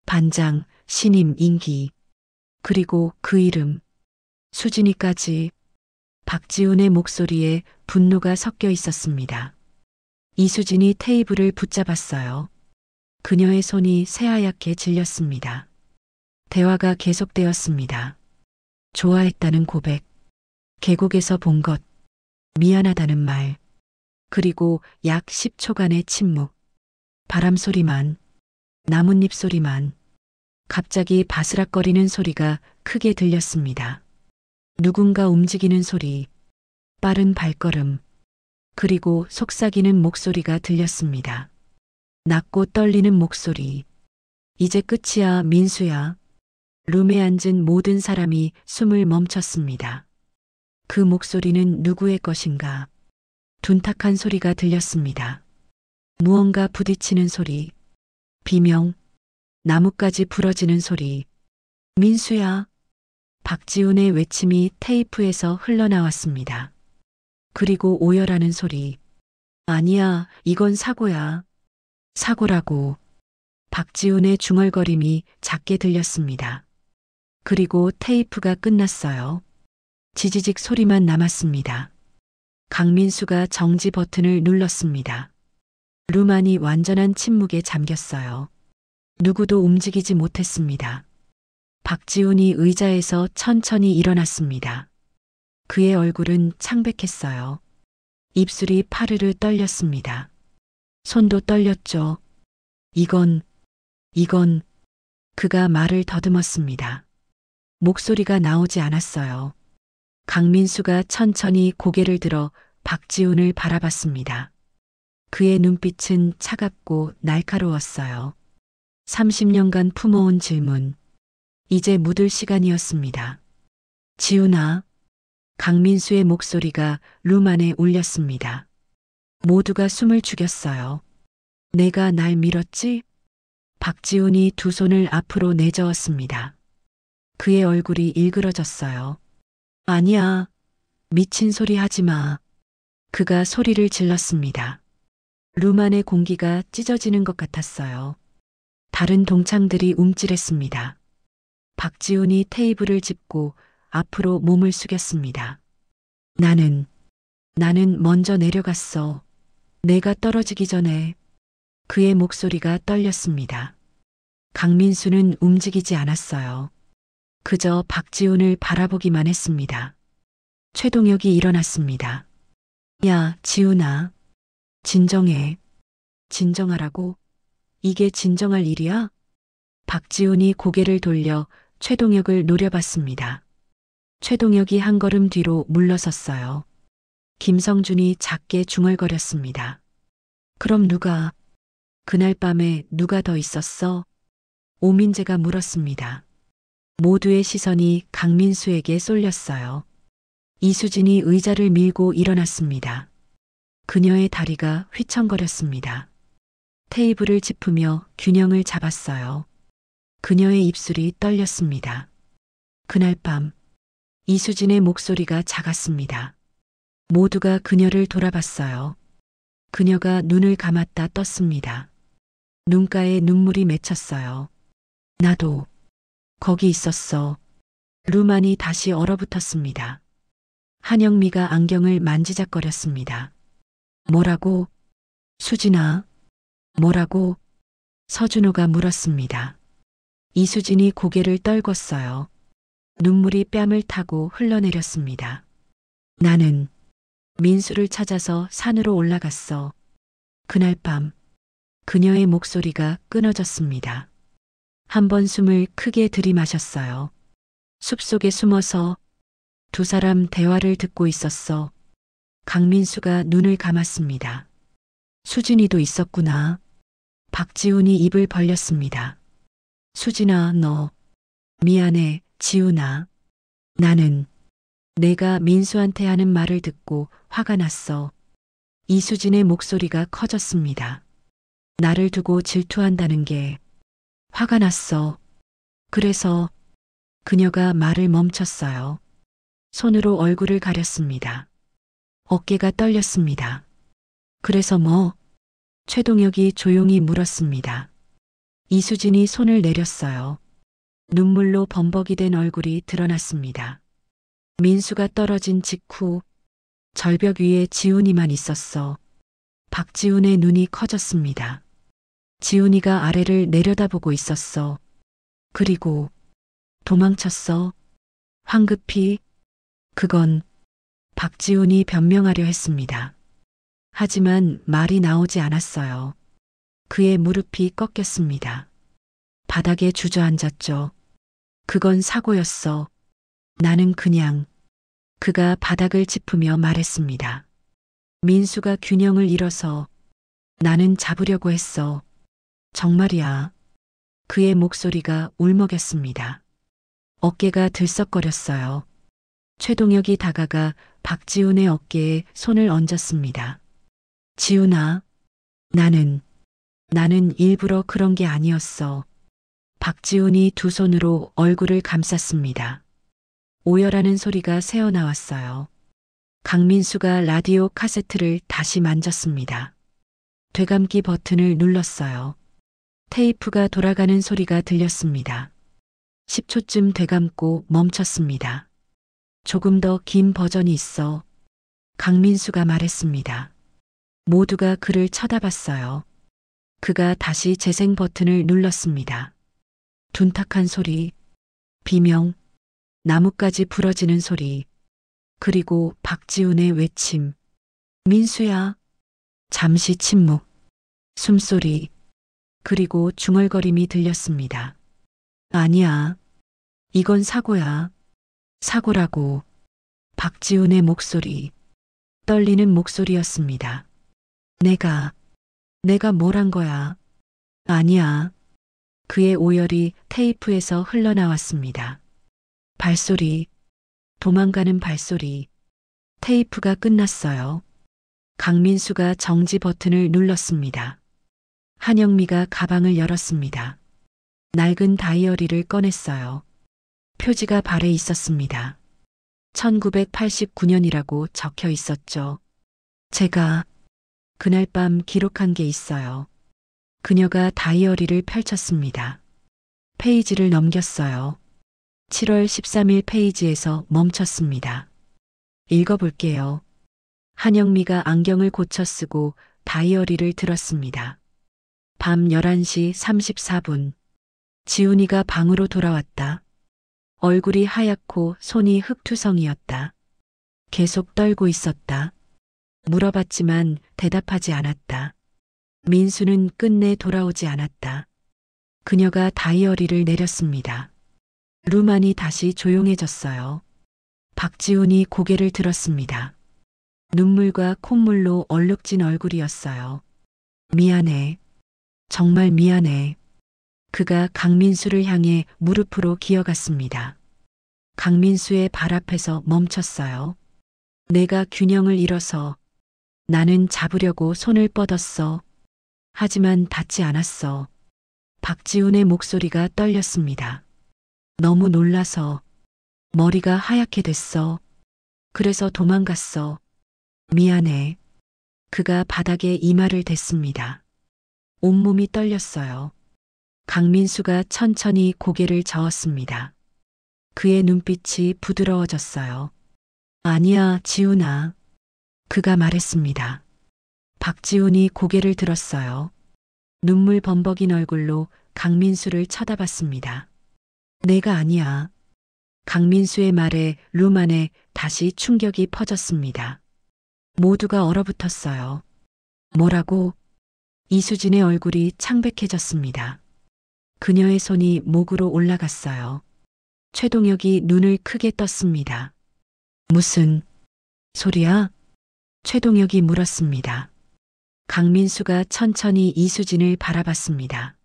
반장, 신임, 임기. 그리고 그 이름. 수진이까지. 박지훈의 목소리에 분노가 섞여 있었습니다. 이수진이 테이블을 붙잡았어요. 그녀의 손이 새하얗게 질렸습니다. 대화가 계속되었습니다. 좋아했다는 고백, 계곡에서 본 것, 미안하다는 말, 그리고 약 10초간의 침묵, 바람 소리만, 나뭇잎 소리만, 갑자기 바스락거리는 소리가 크게 들렸습니다. 누군가 움직이는 소리, 빠른 발걸음, 그리고 속삭이는 목소리가 들렸습니다. 낮고 떨리는 목소리. 이제 끝이야, 민수야. 룸에 앉은 모든 사람이 숨을 멈췄습니다. 그 목소리는 누구의 것인가? 둔탁한 소리가 들렸습니다. 무언가 부딪히는 소리, 비명, 나뭇가지 부러지는 소리. 민수야. 박지훈의 외침이 테이프에서 흘러나왔습니다. 그리고 오열하는 소리. 아니야, 이건 사고야. 사고라고. 박지훈의 중얼거림이 작게 들렸습니다. 그리고 테이프가 끝났어요. 지지직 소리만 남았습니다. 강민수가 정지 버튼을 눌렀습니다. 룸 안이 완전한 침묵에 잠겼어요. 누구도 움직이지 못했습니다. 박지훈이 의자에서 천천히 일어났습니다. 그의 얼굴은 창백했어요. 입술이 파르르 떨렸습니다. 손도 떨렸죠. 이건, 그가 말을 더듬었습니다. 목소리가 나오지 않았어요. 강민수가 천천히 고개를 들어 박지훈을 바라봤습니다. 그의 눈빛은 차갑고 날카로웠어요. 30년간 품어온 질문. 이제 묻을 시간이었습니다. 지훈아. 강민수의 목소리가 룸 안에 울렸습니다. 모두가 숨을 죽였어요. 내가 날 밀었지? 박지훈이 두 손을 앞으로 내저었습니다. 그의 얼굴이 일그러졌어요. 아니야. 미친 소리 하지 마. 그가 소리를 질렀습니다. 룸 안의 공기가 찢어지는 것 같았어요. 다른 동창들이 움찔했습니다. 박지훈이 테이블을 짚고 앞으로 몸을 숙였습니다. 나는 먼저 내려갔어. 내가 떨어지기 전에. 그의 목소리가 떨렸습니다. 강민수는 움직이지 않았어요. 그저 박지훈을 바라보기만 했습니다. 최동혁이 일어났습니다. 야, 지훈아. 진정해. 진정하라고? 이게 진정할 일이야? 박지훈이 고개를 돌려 최동혁을 노려봤습니다. 최동혁이 한 걸음 뒤로 물러섰어요. 김성준이 작게 중얼거렸습니다. 그럼 누가? 그날 밤에 누가 더 있었어? 오민재가 물었습니다. 모두의 시선이 강민수에게 쏠렸어요. 이수진이 의자를 밀고 일어났습니다. 그녀의 다리가 휘청거렸습니다. 테이블을 짚으며 균형을 잡았어요. 그녀의 입술이 떨렸습니다. 그날 밤 이수진의 목소리가 작았습니다. 모두가 그녀를 돌아봤어요. 그녀가 눈을 감았다 떴습니다. 눈가에 눈물이 맺혔어요. 나도 거기 있었어. 룸 안이 다시 얼어붙었습니다. 한영미가 안경을 만지작거렸습니다. 뭐라고? 수진아. 뭐라고? 서준호가 물었습니다. 이수진이 고개를 떨궜어요. 눈물이 뺨을 타고 흘러내렸습니다. 나는 민수를 찾아서 산으로 올라갔어. 그날 밤 그녀의 목소리가 끊어졌습니다. 한 번 숨을 크게 들이마셨어요. 숲속에 숨어서 두 사람 대화를 듣고 있었어. 강민수가 눈을 감았습니다. 수진이도 있었구나. 박지훈이 입을 벌렸습니다. 수진아, 너. 미안해, 지훈아. 나는 내가 민수한테 하는 말을 듣고 화가 났어. 이수진의 목소리가 커졌습니다. 나를 두고 질투한다는 게 화가 났어. 그래서 그녀가 말을 멈췄어요. 손으로 얼굴을 가렸습니다. 어깨가 떨렸습니다. 그래서 뭐? 최동혁이 조용히 물었습니다. 이수진이 손을 내렸어요. 눈물로 범벅이 된 얼굴이 드러났습니다. 민수가 떨어진 직후 절벽 위에 지훈이만 있었어. 박지훈의 눈이 커졌습니다. 지훈이가 아래를 내려다보고 있었어. 그리고 도망쳤어. 황급히. 그건 박지훈이 변명하려 했습니다. 하지만 말이 나오지 않았어요. 그의 무릎이 꺾였습니다. 바닥에 주저앉았죠. 그건 사고였어. 나는 그냥. 그가 바닥을 짚으며 말했습니다. 민수가 균형을 잃어서. 나는 잡으려고 했어. 정말이야. 그의 목소리가 울먹였습니다. 어깨가 들썩거렸어요. 최동혁이 다가가 박지훈의 어깨에 손을 얹었습니다. 지훈아, 나는 일부러 그런 게 아니었어. 박지훈이 두 손으로 얼굴을 감쌌습니다. 오열하는 소리가 새어나왔어요. 강민수가 라디오 카세트를 다시 만졌습니다. 되감기 버튼을 눌렀어요. 테이프가 돌아가는 소리가 들렸습니다. 10초쯤 되감고 멈췄습니다. 조금 더 긴 버전이 있어. 강민수가 말했습니다. 모두가 그를 쳐다봤어요. 그가 다시 재생 버튼을 눌렀습니다. 둔탁한 소리, 비명, 나뭇가지 부러지는 소리, 그리고 박지훈의 외침. 민수야. 잠시 침묵, 숨소리, 그리고 중얼거림이 들렸습니다. 아니야. 이건 사고야. 사고라고. 박지훈의 목소리. 떨리는 목소리였습니다. 내가 뭘 한 거야? 아니야. 그의 오열이 테이프에서 흘러나왔습니다. 발소리. 도망가는 발소리. 테이프가 끝났어요. 강민수가 정지 버튼을 눌렀습니다. 한영미가 가방을 열었습니다. 낡은 다이어리를 꺼냈어요. 표지가 발에 있었습니다. 1989년이라고 적혀 있었죠. 제가 그날 밤 기록한 게 있어요. 그녀가 다이어리를 펼쳤습니다. 페이지를 넘겼어요. 7월 13일 페이지에서 멈췄습니다. 읽어볼게요. 한영미가 안경을 고쳐 쓰고 다이어리를 들었습니다. 밤 11시 34분. 지훈이가 방으로 돌아왔다. 얼굴이 하얗고 손이 흙투성이었다. 계속 떨고 있었다. 물어봤지만 대답하지 않았다. 민수는 끝내 돌아오지 않았다. 그녀가 다이어리를 내렸습니다. 룸안이 다시 조용해졌어요. 박지훈이 고개를 들었습니다. 눈물과 콧물로 얼룩진 얼굴이었어요. 미안해. 정말 미안해. 그가 강민수를 향해 무릎으로 기어갔습니다. 강민수의 발 앞에서 멈췄어요. 내가 균형을 잃어서. 나는 잡으려고 손을 뻗었어. 하지만 닿지 않았어. 박지훈의 목소리가 떨렸습니다. 너무 놀라서. 머리가 하얗게 됐어. 그래서 도망갔어. 미안해. 그가 바닥에 이마를 댔습니다. 온몸이 떨렸어요. 강민수가 천천히 고개를 저었습니다. 그의 눈빛이 부드러워졌어요. 아니야, 지훈아. 그가 말했습니다. 박지훈이 고개를 들었어요. 눈물 범벅인 얼굴로 강민수를 쳐다봤습니다. 내가 아니야. 강민수의 말에 룸 안에 다시 충격이 퍼졌습니다. 모두가 얼어붙었어요. 뭐라고? 이수진의 얼굴이 창백해졌습니다. 그녀의 손이 목으로 올라갔어요. 최동혁이 눈을 크게 떴습니다. 무슨 소리야? 최동혁이 물었습니다. 강민수가 천천히 이수진을 바라봤습니다.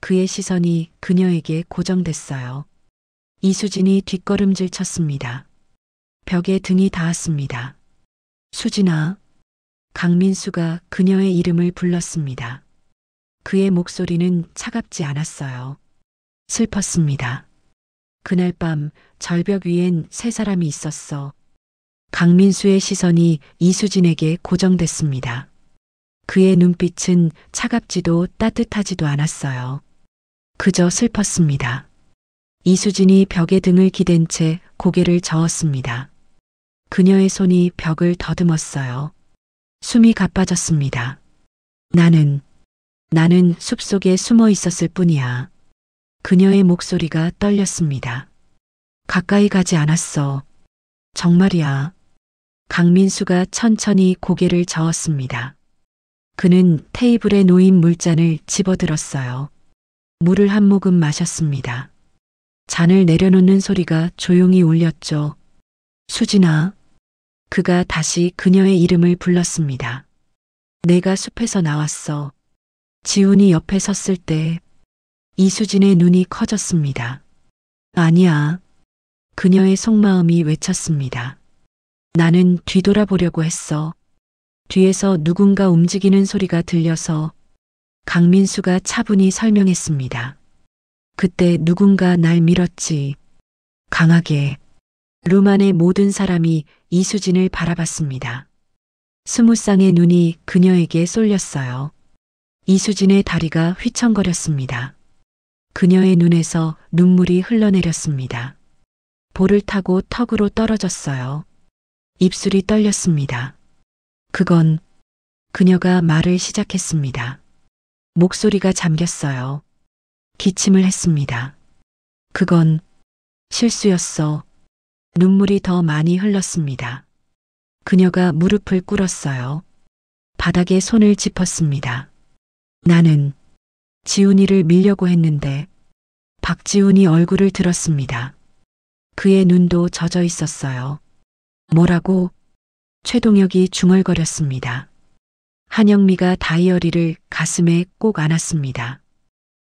그의 시선이 그녀에게 고정됐어요. 이수진이 뒷걸음질 쳤습니다. 벽에 등이 닿았습니다. 수진아. 강민수가 그녀의 이름을 불렀습니다. 그의 목소리는 차갑지 않았어요. 슬펐습니다. 그날 밤 절벽 위엔 세 사람이 있었어. 강민수의 시선이 이수진에게 고정됐습니다. 그의 눈빛은 차갑지도 따뜻하지도 않았어요. 그저 슬펐습니다. 이수진이 벽에 등을 기댄 채 고개를 저었습니다. 그녀의 손이 벽을 더듬었어요. 숨이 가빠졌습니다. 나는 숲속에 숨어 있었을 뿐이야. 그녀의 목소리가 떨렸습니다. 가까이 가지 않았어. 정말이야. 강민수가 천천히 고개를 저었습니다. 그는 테이블에 놓인 물잔을 집어들었어요. 물을 한 모금 마셨습니다. 잔을 내려놓는 소리가 조용히 울렸죠. 수진아. 그가 다시 그녀의 이름을 불렀습니다. 내가 숲에서 나왔어. 지훈이 옆에 섰을 때 이수진의 눈이 커졌습니다. 아니야. 그녀의 속마음이 외쳤습니다. 나는 뒤돌아보려고 했어. 뒤에서 누군가 움직이는 소리가 들려서 강민수가 차분히 설명했습니다. 그때 누군가 날 밀었지. 강하게. 룸 안의 모든 사람이 이수진을 바라봤습니다. 20쌍의 눈이 그녀에게 쏠렸어요. 이수진의 다리가 휘청거렸습니다. 그녀의 눈에서 눈물이 흘러내렸습니다. 볼을 타고 턱으로 떨어졌어요. 입술이 떨렸습니다. 그녀가 말을 시작했습니다. 목소리가 잠겼어요. 기침을 했습니다. 그건 실수였어. 눈물이 더 많이 흘렀습니다. 그녀가 무릎을 꿇었어요. 바닥에 손을 짚었습니다. 나는 지훈이를 밀려고 했는데 박지훈이 얼굴을 들었습니다. 그의 눈도 젖어 있었어요. 뭐라고? 최동혁이 중얼거렸습니다. 한영미가 다이어리를 가슴에 꼭 안았습니다.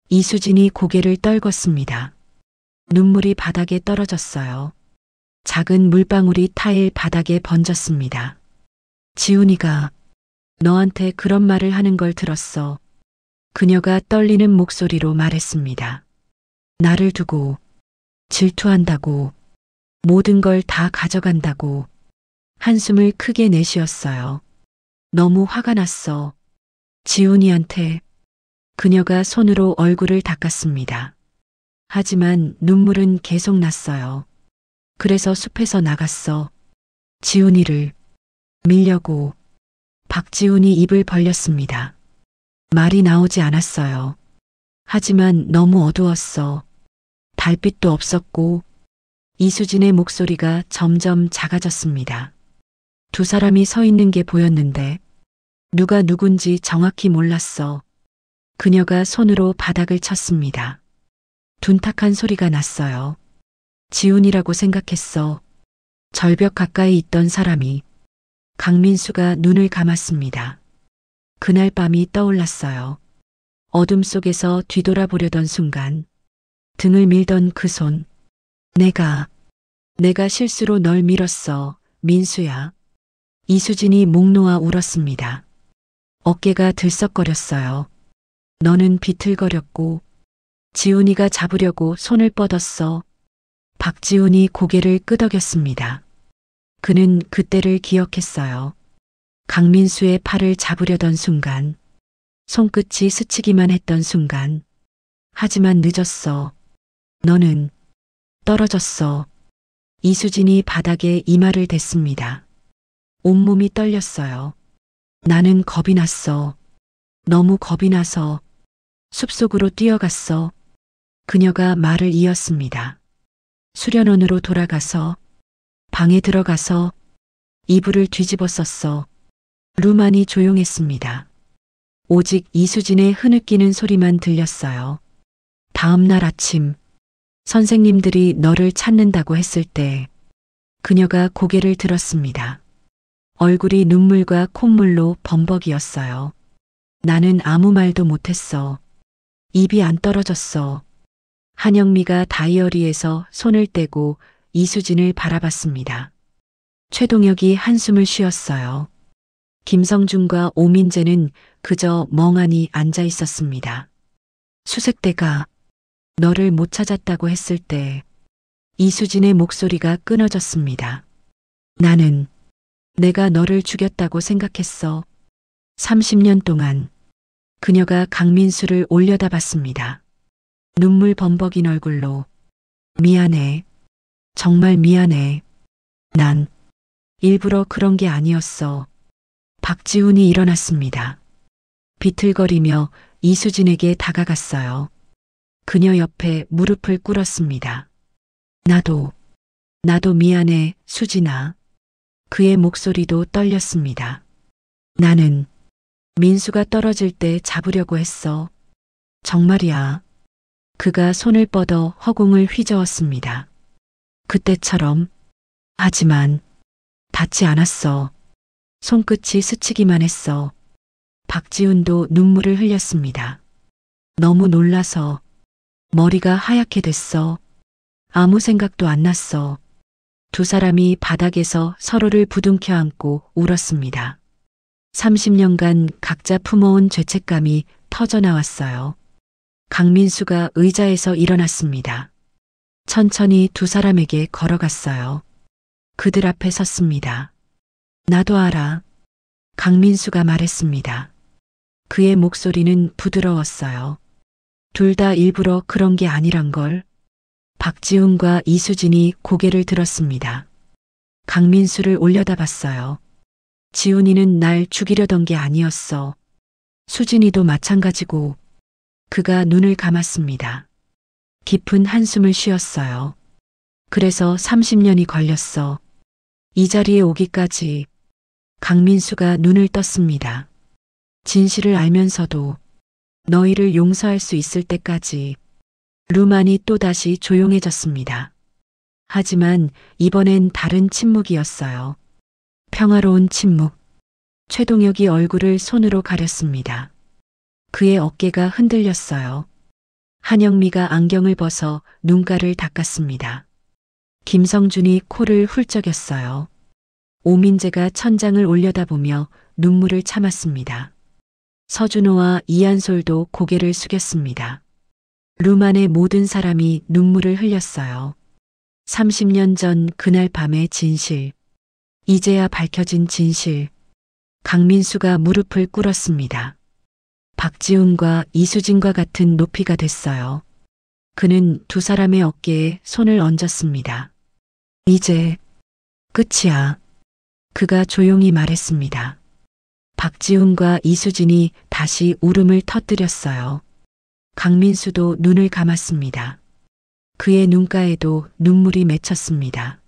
이수진이 고개를 떨궜습니다. 눈물이 바닥에 떨어졌어요. 작은 물방울이 타일 바닥에 번졌습니다. 지훈이가 너한테 그런 말을 하는 걸 들었어. 그녀가 떨리는 목소리로 말했습니다. 나를 두고 질투한다고, 모든 걸 다 가져간다고. 한숨을 크게 내쉬었어요. 너무 화가 났어. 지훈이한테. 그녀가 손으로 얼굴을 닦았습니다. 하지만 눈물은 계속 났어요. 그래서 숲에서 나갔어. 지훈이를 밀려고. 박지훈이 입을 벌렸습니다. 말이 나오지 않았어요. 하지만 너무 어두웠어. 달빛도 없었고. 이수진의 목소리가 점점 작아졌습니다. 두 사람이 서 있는 게 보였는데 누가 누군지 정확히 몰랐어. 그녀가 손으로 바닥을 쳤습니다. 둔탁한 소리가 났어요. 지훈이라고 생각했어. 절벽 가까이 있던 사람이. 강민수가 눈을 감았습니다. 그날 밤이 떠올랐어요. 어둠 속에서 뒤돌아보려던 순간 등을 밀던 그 손. 내가 실수로 널 밀었어, 민수야. 이수진이 목 놓아 울었습니다. 어깨가 들썩거렸어요. 너는 비틀거렸고 지훈이가 잡으려고 손을 뻗었어. 박지훈이 고개를 끄덕였습니다. 그는 그때를 기억했어요. 강민수의 팔을 잡으려던 순간, 손끝이 스치기만 했던 순간. 하지만 늦었어. 너는 떨어졌어. 이수진이 바닥에 이마를 댔습니다. 온몸이 떨렸어요. 나는 겁이 났어. 너무 겁이 나서 숲속으로 뛰어갔어. 그녀가 말을 이었습니다. 수련원으로 돌아가서 방에 들어가서 이불을 뒤집어 썼어. 룸 안이 조용했습니다. 오직 이수진의 흐느끼는 소리만 들렸어요. 다음 날 아침 선생님들이 너를 찾는다고 했을 때 그녀가 고개를 들었습니다. 얼굴이 눈물과 콧물로 범벅이었어요. 나는 아무 말도 못했어. 입이 안 떨어졌어. 한영미가 다이어리에서 손을 떼고 이수진을 바라봤습니다. 최동혁이 한숨을 쉬었어요. 김성준과 오민재는 그저 멍하니 앉아 있었습니다. 수색대가 너를 못 찾았다고 했을 때 이수진의 목소리가 끊어졌습니다. 나는 내가 너를 죽였다고 생각했어. 30년 동안. 그녀가 강민수를 올려다봤습니다. 눈물 범벅인 얼굴로. 미안해. 정말 미안해. 난 일부러 그런 게 아니었어. 박지훈이 일어났습니다. 비틀거리며 이수진에게 다가갔어요. 그녀 옆에 무릎을 꿇었습니다. 나도 미안해, 수진아. 그의 목소리도 떨렸습니다. 나는 민수가 떨어질 때 잡으려고 했어. 정말이야. 그가 손을 뻗어 허공을 휘저었습니다. 그때처럼. 하지만 닿지 않았어. 손끝이 스치기만 했어. 박지훈도 눈물을 흘렸습니다. 너무 놀라서 머리가 하얗게 됐어. 아무 생각도 안 났어. 두 사람이 바닥에서 서로를 부둥켜 안고 울었습니다. 30년간 각자 품어온 죄책감이 터져나왔어요. 강민수가 의자에서 일어났습니다. 천천히 두 사람에게 걸어갔어요. 그들 앞에 섰습니다. 나도 알아. 강민수가 말했습니다. 그의 목소리는 부드러웠어요. 둘 다 일부러 그런 게 아니란 걸. 박지훈과 이수진이 고개를 들었습니다. 강민수를 올려다봤어요. 지훈이는 날 죽이려던 게 아니었어. 수진이도 마찬가지고. 그가 눈을 감았습니다. 깊은 한숨을 쉬었어요. 그래서 30년이 걸렸어. 이 자리에 오기까지. 강민수가 눈을 떴습니다. 진실을 알면서도 너희를 용서할 수 있을 때까지. 루만이 또다시 조용해졌습니다. 하지만 이번엔 다른 침묵이었어요. 평화로운 침묵. 최동혁이 얼굴을 손으로 가렸습니다. 그의 어깨가 흔들렸어요. 한영미가 안경을 벗어 눈가를 닦았습니다. 김성준이 코를 훌쩍였어요. 오민재가 천장을 올려다보며 눈물을 참았습니다. 서준호와 이한솔도 고개를 숙였습니다. 루만의 모든 사람이 눈물을 흘렸어요. 30년 전 그날 밤의 진실. 이제야 밝혀진 진실. 강민수가 무릎을 꿇었습니다. 박지훈과 이수진과 같은 높이가 됐어요. 그는 두 사람의 어깨에 손을 얹었습니다. 이제 끝이야. 그가 조용히 말했습니다. 박지훈과 이수진이 다시 울음을 터뜨렸어요. 강민수도 눈을 감았습니다. 그의 눈가에도 눈물이 맺혔습니다.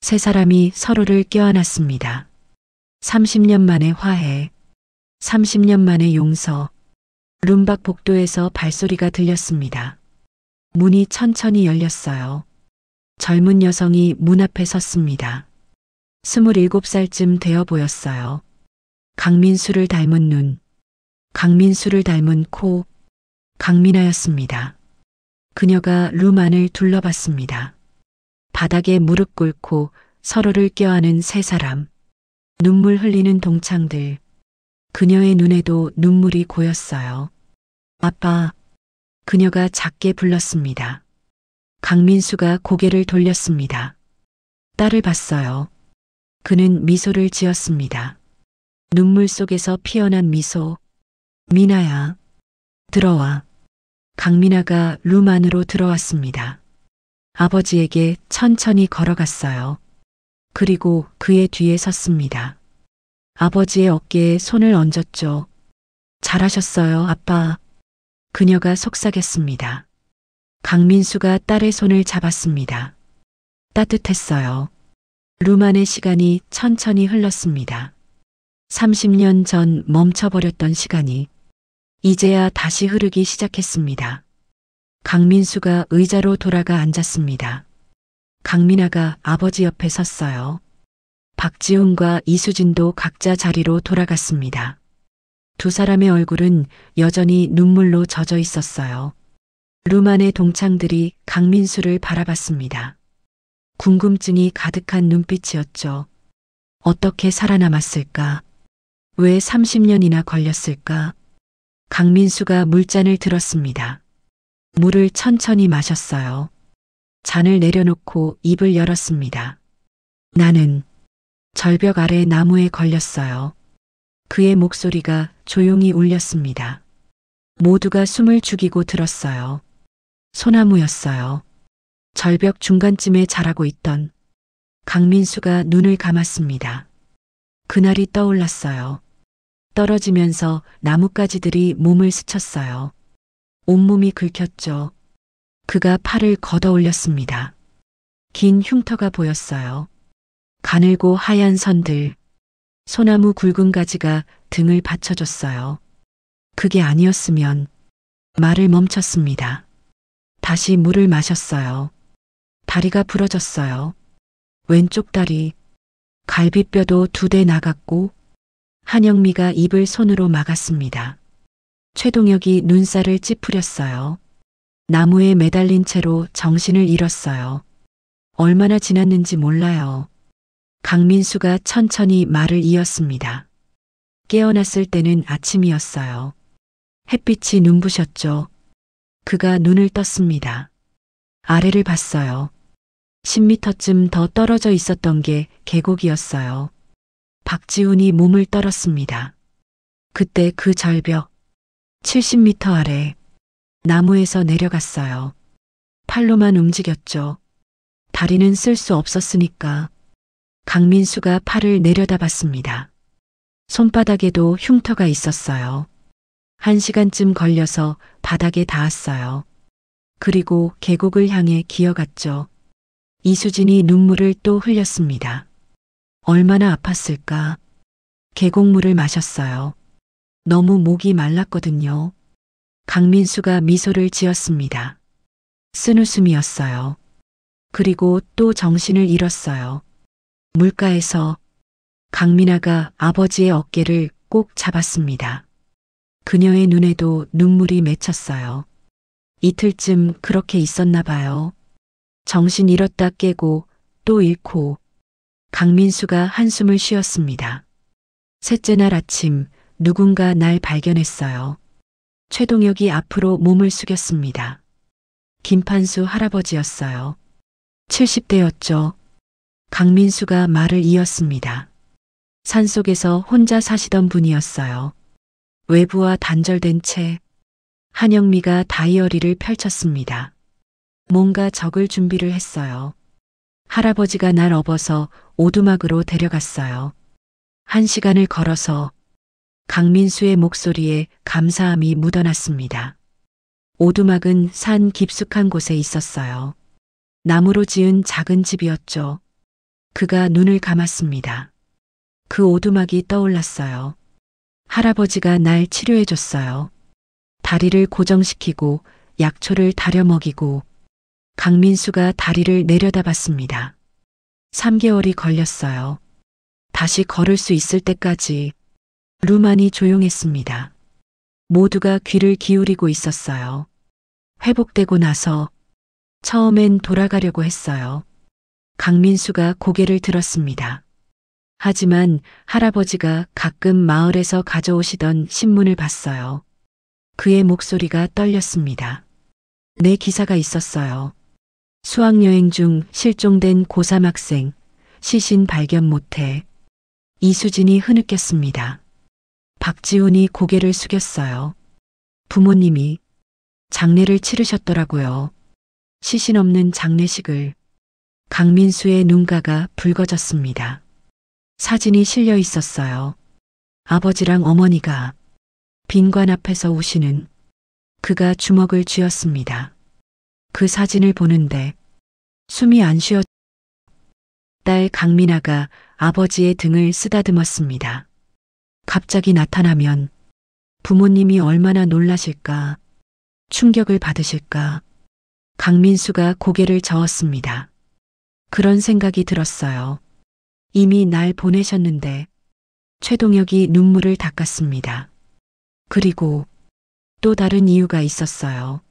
세 사람이 서로를 껴안았습니다. 30년 만의 화해, 30년 만의 용서. 룸박 복도에서 발소리가 들렸습니다. 문이 천천히 열렸어요. 젊은 여성이 문 앞에 섰습니다. 27살쯤 되어 보였어요. 강민수를 닮은 눈, 강민수를 닮은 코, 강민아였습니다. 그녀가 룸 안을 둘러봤습니다. 바닥에 무릎 꿇고 서로를 껴안은 세 사람, 눈물 흘리는 동창들. 그녀의 눈에도 눈물이 고였어요. 아빠. 그녀가 작게 불렀습니다. 강민수가 고개를 돌렸습니다. 딸을 봤어요. 그는 미소를 지었습니다. 눈물 속에서 피어난 미소. 미나야, 들어와. 강민아가 룸 안으로 들어왔습니다. 아버지에게 천천히 걸어갔어요. 그리고 그의 뒤에 섰습니다. 아버지의 어깨에 손을 얹었죠. 잘하셨어요, 아빠. 그녀가 속삭였습니다. 강민수가 딸의 손을 잡았습니다. 따뜻했어요. 룸 안의 시간이 천천히 흘렀습니다. 30년 전 멈춰버렸던 시간이 이제야 다시 흐르기 시작했습니다. 강민수가 의자로 돌아가 앉았습니다. 강민아가 아버지 옆에 섰어요. 박지훈과 이수진도 각자 자리로 돌아갔습니다. 두 사람의 얼굴은 여전히 눈물로 젖어 있었어요. 룸 안의 동창들이 강민수를 바라봤습니다. 궁금증이 가득한 눈빛이었죠. 어떻게 살아남았을까? 왜 30년이나 걸렸을까? 강민수가 물잔을 들었습니다. 물을 천천히 마셨어요. 잔을 내려놓고 입을 열었습니다. 나는 절벽 아래 나무에 걸렸어요. 그의 목소리가 조용히 울렸습니다. 모두가 숨을 죽이고 들었어요. 소나무였어요. 절벽 중간쯤에 자라고 있던 강민수가 눈을 감았습니다. 그날이 떠올랐어요. 떨어지면서 나뭇가지들이 몸을 스쳤어요. 온몸이 긁혔죠. 그가 팔을 걷어 올렸습니다. 긴 흉터가 보였어요. 가늘고 하얀 선들, 소나무 굵은 가지가 등을 받쳐줬어요. 그게 아니었으면 말을 멈췄습니다. 다시 물을 마셨어요. 다리가 부러졌어요. 왼쪽 다리, 갈비뼈도 2대 나갔고 한영미가 입을 손으로 막았습니다. 최동혁이 눈살을 찌푸렸어요. 나무에 매달린 채로 정신을 잃었어요. 얼마나 지났는지 몰라요. 강민수가 천천히 말을 이었습니다. 깨어났을 때는 아침이었어요. 햇빛이 눈부셨죠. 그가 눈을 떴습니다. 아래를 봤어요. 10m쯤 더 떨어져 있었던 게 계곡이었어요. 박지훈이 몸을 떨었습니다. 그때 그 절벽 70m 아래 나무에서 내려갔어요. 팔로만 움직였죠. 다리는 쓸 수 없었으니까. 강민수가 팔을 내려다봤습니다. 손바닥에도 흉터가 있었어요. 1시간쯤 걸려서 바닥에 닿았어요. 그리고 계곡을 향해 기어갔죠. 이수진이 눈물을 또 흘렸습니다. 얼마나 아팠을까. 계곡물을 마셨어요. 너무 목이 말랐거든요. 강민수가 미소를 지었습니다. 쓴웃음이었어요. 그리고 또 정신을 잃었어요. 물가에서 강민아가 아버지의 어깨를 꼭 잡았습니다. 그녀의 눈에도 눈물이 맺혔어요. 이틀쯤 그렇게 있었나 봐요. 정신 잃었다 깨고 또 잃고. 강민수가 한숨을 쉬었습니다. 셋째 날 아침 누군가 날 발견했어요. 최동혁이 앞으로 몸을 숙였습니다. 김판수 할아버지였어요. 70대였죠. 강민수가 말을 이었습니다. 산속에서 혼자 사시던 분이었어요. 외부와 단절된 채 한영미가 다이어리를 펼쳤습니다. 뭔가 적을 준비를 했어요. 할아버지가 날 업어서 오두막으로 데려갔어요. 1시간을 걸어서 강민수의 목소리에 감사함이 묻어났습니다. 오두막은 산 깊숙한 곳에 있었어요. 나무로 지은 작은 집이었죠. 그가 눈을 감았습니다. 그 오두막이 떠올랐어요. 할아버지가 날 치료해줬어요. 다리를 고정시키고 약초를 다려 먹이고. 강민수가 다리를 내려다봤습니다. 3개월이 걸렸어요. 다시 걸을 수 있을 때까지. 루만이 조용했습니다. 모두가 귀를 기울이고 있었어요. 회복되고 나서 처음엔 돌아가려고 했어요. 강민수가 고개를 들었습니다. 하지만 할아버지가 가끔 마을에서 가져오시던 신문을 봤어요. 그의 목소리가 떨렸습니다. 내 기사가 있었어요. 수학여행 중 실종된 고3 학생, 시신 발견 못해. 이수진이 흐느꼈습니다. 박지훈이 고개를 숙였어요. 부모님이 장례를 치르셨더라고요. 시신 없는 장례식을. 강민수의 눈가가 붉어졌습니다. 사진이 실려 있었어요. 아버지랑 어머니가 빈관 앞에서 우시는. 그가 주먹을 쥐었습니다. 그 사진을 보는데 숨이 안 쉬어. 딸 강민아가 아버지의 등을 쓰다듬었습니다. 갑자기 나타나면 부모님이 얼마나 놀라실까, 충격을 받으실까. 강민수가 고개를 저었습니다. 그런 생각이 들었어요. 이미 날 보내셨는데. 최동혁이 눈물을 닦았습니다. 그리고 또 다른 이유가 있었어요.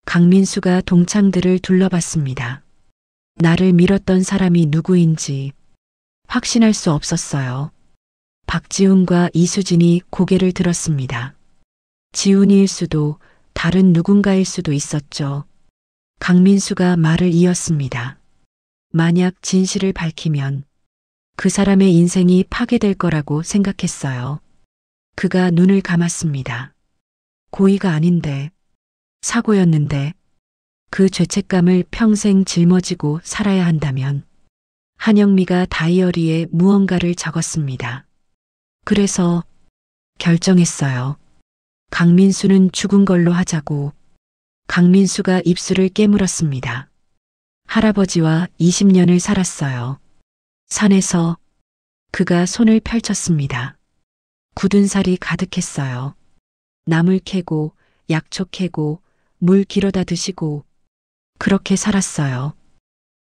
강민수가 동창들을 둘러봤습니다. 나를 밀었던 사람이 누구인지 확신할 수 없었어요. 박지훈과 이수진이 고개를 들었습니다. 지훈이일 수도 다른 누군가일 수도 있었죠. 강민수가 말을 이었습니다. 만약 진실을 밝히면 그 사람의 인생이 파괴될 거라고 생각했어요. 그가 눈을 감았습니다. 고의가 아닌데, 사고였는데. 그 죄책감을 평생 짊어지고 살아야 한다면 한영미가 다이어리에 무언가를 적었습니다. 그래서 결정했어요. 강민수는 죽은 걸로 하자고. 강민수가 입술을 깨물었습니다. 할아버지와 20년을 살았어요. 산에서 그가 손을 펼쳤습니다. 굳은 살이 가득했어요. 나물 캐고 약초 캐고 물 길어다 드시고 그렇게 살았어요.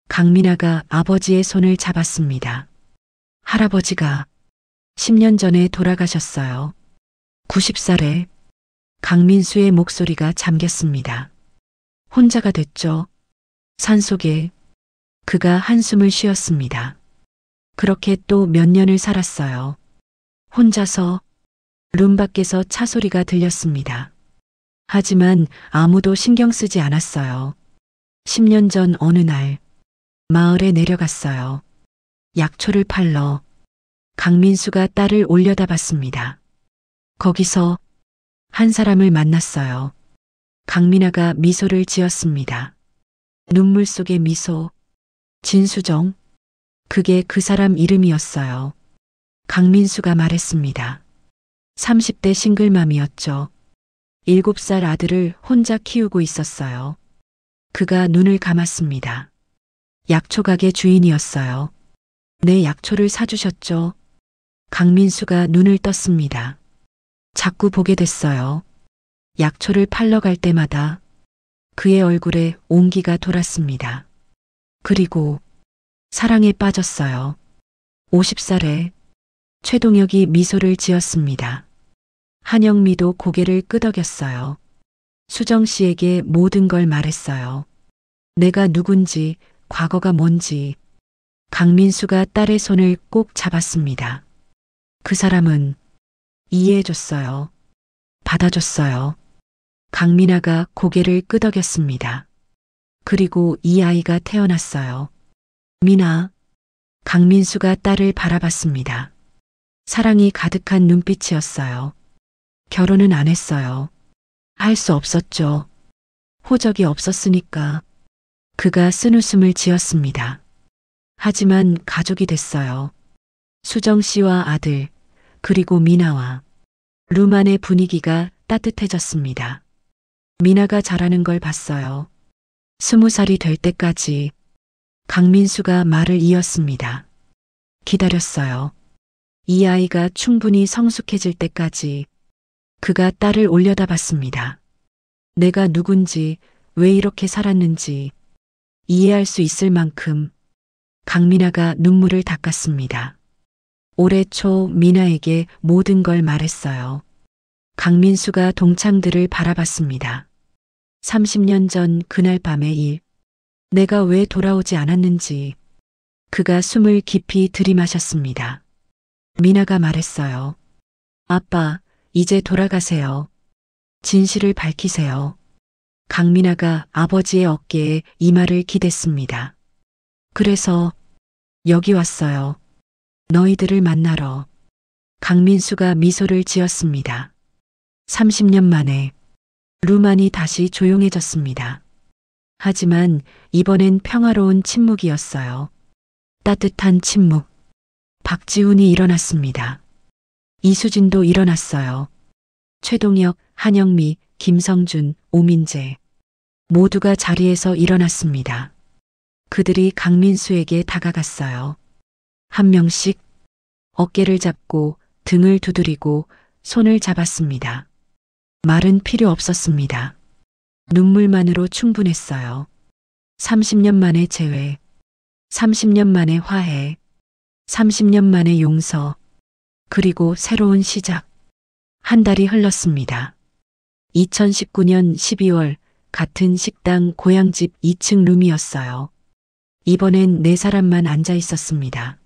강민아가 아버지의 손을 잡았습니다. 할아버지가 10년 전에 돌아가셨어요. 90살에 강민수의 목소리가 잠겼습니다. 혼자가 됐죠. 산속에 그가 한숨을 쉬었습니다. 그렇게 또 몇 년을 살았어요. 혼자서 룸 밖에서 차 소리가 들렸습니다. 하지만 아무도 신경 쓰지 않았어요. 10년 전 어느 날 마을에 내려갔어요. 약초를 팔러 강민수가 딸을 올려다 봤습니다. 거기서 한 사람을 만났어요. 강민아가 미소를 지었습니다. 눈물 속의 미소. 진수정. 그게 그 사람 이름이었어요. 강민수가 말했습니다. 30대 싱글맘이었죠. 7살 아들을 혼자 키우고 있었어요. 그가 눈을 감았습니다. 약초 가게 주인이었어요. 내 약초를 사주셨죠? 강민수가 눈을 떴습니다. 자꾸 보게 됐어요. 약초를 팔러 갈 때마다 그의 얼굴에 온기가 돌았습니다. 그리고 사랑에 빠졌어요. 50살에 최동혁이 미소를 지었습니다. 한영미도 고개를 끄덕였어요. 수정 씨에게 모든 걸 말했어요. 내가 누군지, 과거가 뭔지. 강민수가 딸의 손을 꼭 잡았습니다. 그 사람은 이해해줬어요. 받아줬어요. 강민아가 고개를 끄덕였습니다. 그리고 이 아이가 태어났어요. 민아. 강민수가 딸을 바라봤습니다. 사랑이 가득한 눈빛이었어요. 결혼은 안 했어요. 할 수 없었죠. 호적이 없었으니까. 그가 쓴웃음을 지었습니다. 하지만 가족이 됐어요. 수정 씨와 아들, 그리고 미나와. 룸 안의 분위기가 따뜻해졌습니다. 미나가 자라는 걸 봤어요. 20살이 될 때까지. 강민수가 말을 이었습니다. 기다렸어요. 이 아이가 충분히 성숙해질 때까지. 그가 딸을 올려다 봤습니다. 내가 누군지, 왜 이렇게 살았는지 이해할 수 있을 만큼. 강민아가 눈물을 닦았습니다. 올해 초 미나에게 모든 걸 말했어요. 강민수가 동창들을 바라봤습니다. 30년 전 그날 밤의 일. 내가 왜 돌아오지 않았는지. 그가 숨을 깊이 들이마셨습니다. 미나가 말했어요. 아빠, 이제 돌아가세요. 진실을 밝히세요. 강민아가 아버지의 어깨에 이마를 기댔습니다. 그래서 여기 왔어요. 너희들을 만나러. 강민수가 미소를 지었습니다. 30년 만에 룸 안이 다시 조용해졌습니다. 하지만 이번엔 평화로운 침묵이었어요. 따뜻한 침묵. 박지훈이 일어났습니다. 이수진도 일어났어요. 최동혁, 한영미, 김성준, 오민재. 모두가 자리에서 일어났습니다. 그들이 강민수에게 다가갔어요. 한 명씩 어깨를 잡고 등을 두드리고 손을 잡았습니다. 말은 필요 없었습니다. 눈물만으로 충분했어요. 30년 만의 재회, 30년 만의 화해, 30년 만의 용서, 그리고 새로운 시작. 한 달이 흘렀습니다. 2019년 12월 같은 식당 고향집 2층 룸이었어요. 이번엔 4사람만 앉아 있었습니다.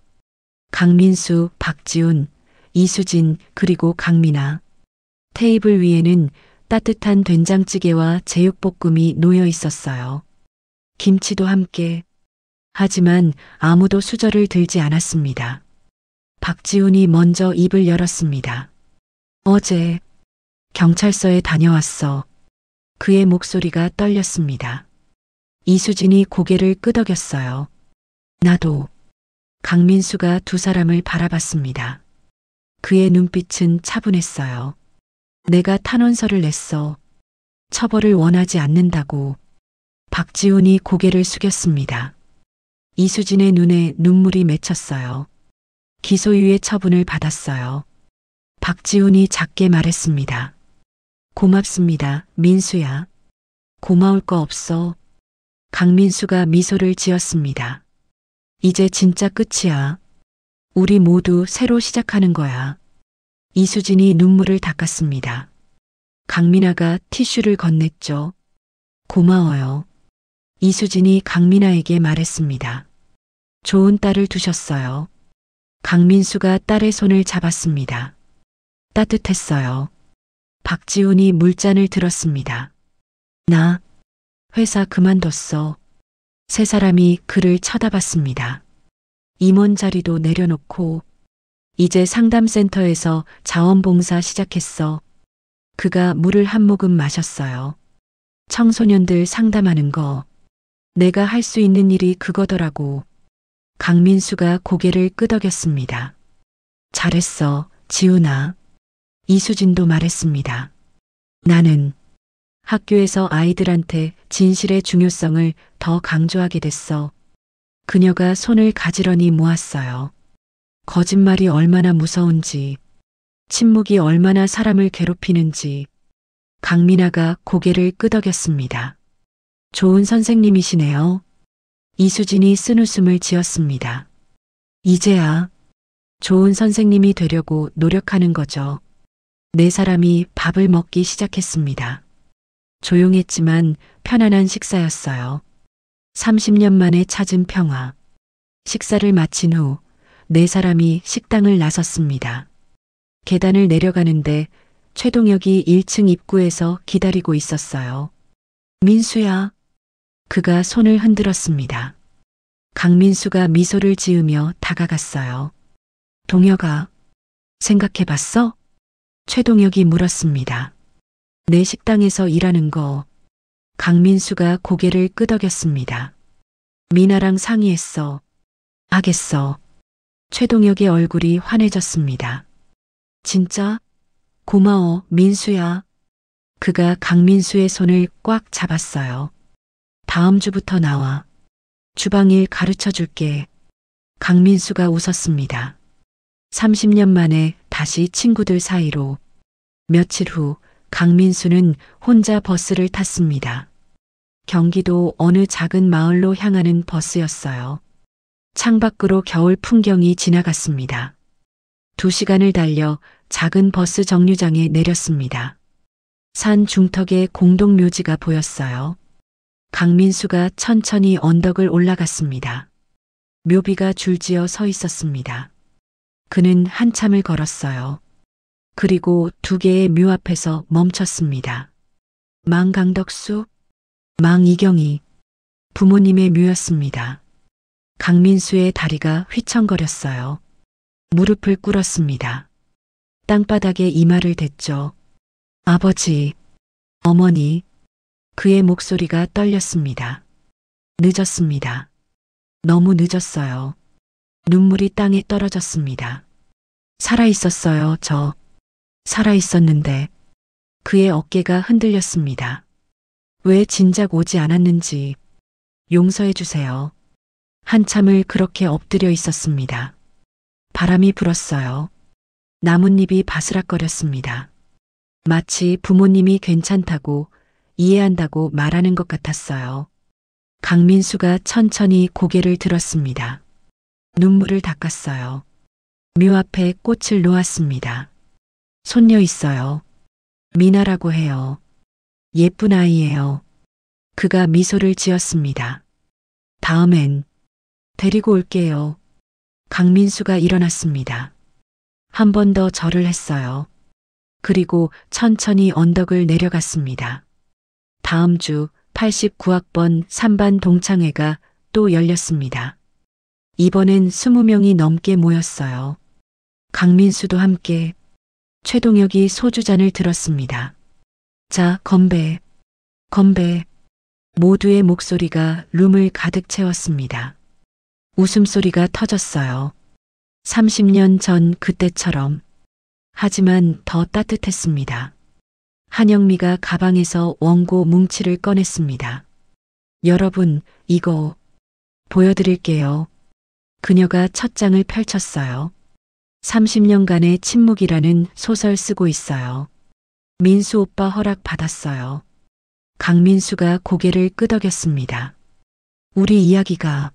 강민수, 박지훈, 이수진, 그리고 강민아. 테이블 위에는 따뜻한 된장찌개와 제육볶음이 놓여 있었어요. 김치도 함께. 하지만 아무도 수저를 들지 않았습니다. 박지훈이 먼저 입을 열었습니다. 어제 경찰서에 다녀왔어. 그의 목소리가 떨렸습니다. 이수진이 고개를 끄덕였어요. 나도. 강민수가 두 사람을 바라봤습니다. 그의 눈빛은 차분했어요. 내가 탄원서를 냈어. 처벌을 원하지 않는다고. 박지훈이 고개를 숙였습니다. 이수진의 눈에 눈물이 맺혔어요. 기소유예 처분을 받았어요. 박지훈이 작게 말했습니다. 고맙습니다, 민수야. 고마울 거 없어. 강민수가 미소를 지었습니다. 이제 진짜 끝이야. 우리 모두 새로 시작하는 거야. 이수진이 눈물을 닦았습니다. 강민아가 티슈를 건넸죠. 고마워요. 이수진이 강민아에게 말했습니다. 좋은 딸을 두셨어요. 강민수가 딸의 손을 잡았습니다. 따뜻했어요. 박지훈이 물잔을 들었습니다. 나 회사 그만뒀어. 세 사람이 그를 쳐다봤습니다. 임원 자리도 내려놓고 이제 상담센터에서 자원봉사 시작했어. 그가 물을 한 모금 마셨어요. 청소년들 상담하는 거. 내가 할 수 있는 일이 그거더라고. 강민수가 고개를 끄덕였습니다. 잘했어, 지훈아. 이수진도 말했습니다. 나는 학교에서 아이들한테 진실의 중요성을 더 강조하게 됐어. 그녀가 손을 가지런히 모았어요. 거짓말이 얼마나 무서운지, 침묵이 얼마나 사람을 괴롭히는지. 강민아가 고개를 끄덕였습니다. 좋은 선생님이시네요. 이수진이 쓴웃음을 지었습니다. 이제야 좋은 선생님이 되려고 노력하는 거죠. 네 사람이 밥을 먹기 시작했습니다. 조용했지만 편안한 식사였어요. 30년 만에 찾은 평화. 식사를 마친 후 네 사람이 식당을 나섰습니다. 계단을 내려가는데 최동혁이 1층 입구에서 기다리고 있었어요. 민수야. 그가 손을 흔들었습니다. 강민수가 미소를 지으며 다가갔어요. 동혁아, 생각해봤어? 최동혁이 물었습니다. 내 식당에서 일하는 거. 강민수가 고개를 끄덕였습니다. 미나랑 상의했어. 하겠어. 최동혁의 얼굴이 환해졌습니다. 진짜? 고마워, 민수야. 그가 강민수의 손을 꽉 잡았어요. 다음 주부터 나와. 주방일 가르쳐 줄게. 강민수가 웃었습니다. 30년 만에 다시 친구들 사이로. 며칠 후 강민수는 혼자 버스를 탔습니다. 경기도 어느 작은 마을로 향하는 버스였어요. 창밖으로 겨울 풍경이 지나갔습니다. 2시간을 달려 작은 버스 정류장에 내렸습니다. 산 중턱에 공동묘지가 보였어요. 강민수가 천천히 언덕을 올라갔습니다. 묘비가 줄지어 서 있었습니다. 그는 한참을 걸었어요. 그리고 2개의 묘 앞에서 멈췄습니다. 망 강덕수, 망 이경희, 부모님의 묘였습니다. 강민수의 다리가 휘청거렸어요. 무릎을 꿇었습니다. 땅바닥에 이마를 댔죠. 아버지, 어머니. 그의 목소리가 떨렸습니다. 늦었습니다. 너무 늦었어요. 눈물이 땅에 떨어졌습니다. 살아있었어요, 저. 살아있었는데. 그의 어깨가 흔들렸습니다. 왜 진작 오지 않았는지. 용서해 주세요. 한참을 그렇게 엎드려 있었습니다. 바람이 불었어요. 나뭇잎이 바스락거렸습니다. 마치 부모님이 괜찮다고 이해한다고 말하는 것 같았어요. 강민수가 천천히 고개를 들었습니다. 눈물을 닦았어요. 묘 앞에 꽃을 놓았습니다. 손녀 있어요. 미나라고 해요. 예쁜 아이예요. 그가 미소를 지었습니다. 다음엔 데리고 올게요. 강민수가 일어났습니다. 한 번 더 절을 했어요. 그리고 천천히 언덕을 내려갔습니다. 다음 주 89학번 3반 동창회가 또 열렸습니다. 이번엔 20명이 넘게 모였어요. 강민수도 함께. 최동혁이 소주잔을 들었습니다. 자, 건배. 건배. 모두의 목소리가 룸을 가득 채웠습니다. 웃음소리가 터졌어요. 30년 전 그때처럼. 하지만 더 따뜻했습니다. 한영미가 가방에서 원고 뭉치를 꺼냈습니다. 여러분, 이거 보여드릴게요. 그녀가 첫 장을 펼쳤어요. 30년간의 침묵이라는 소설 쓰고 있어요. 민수 오빠 허락 받았어요. 강민수가 고개를 끄덕였습니다. 우리 이야기가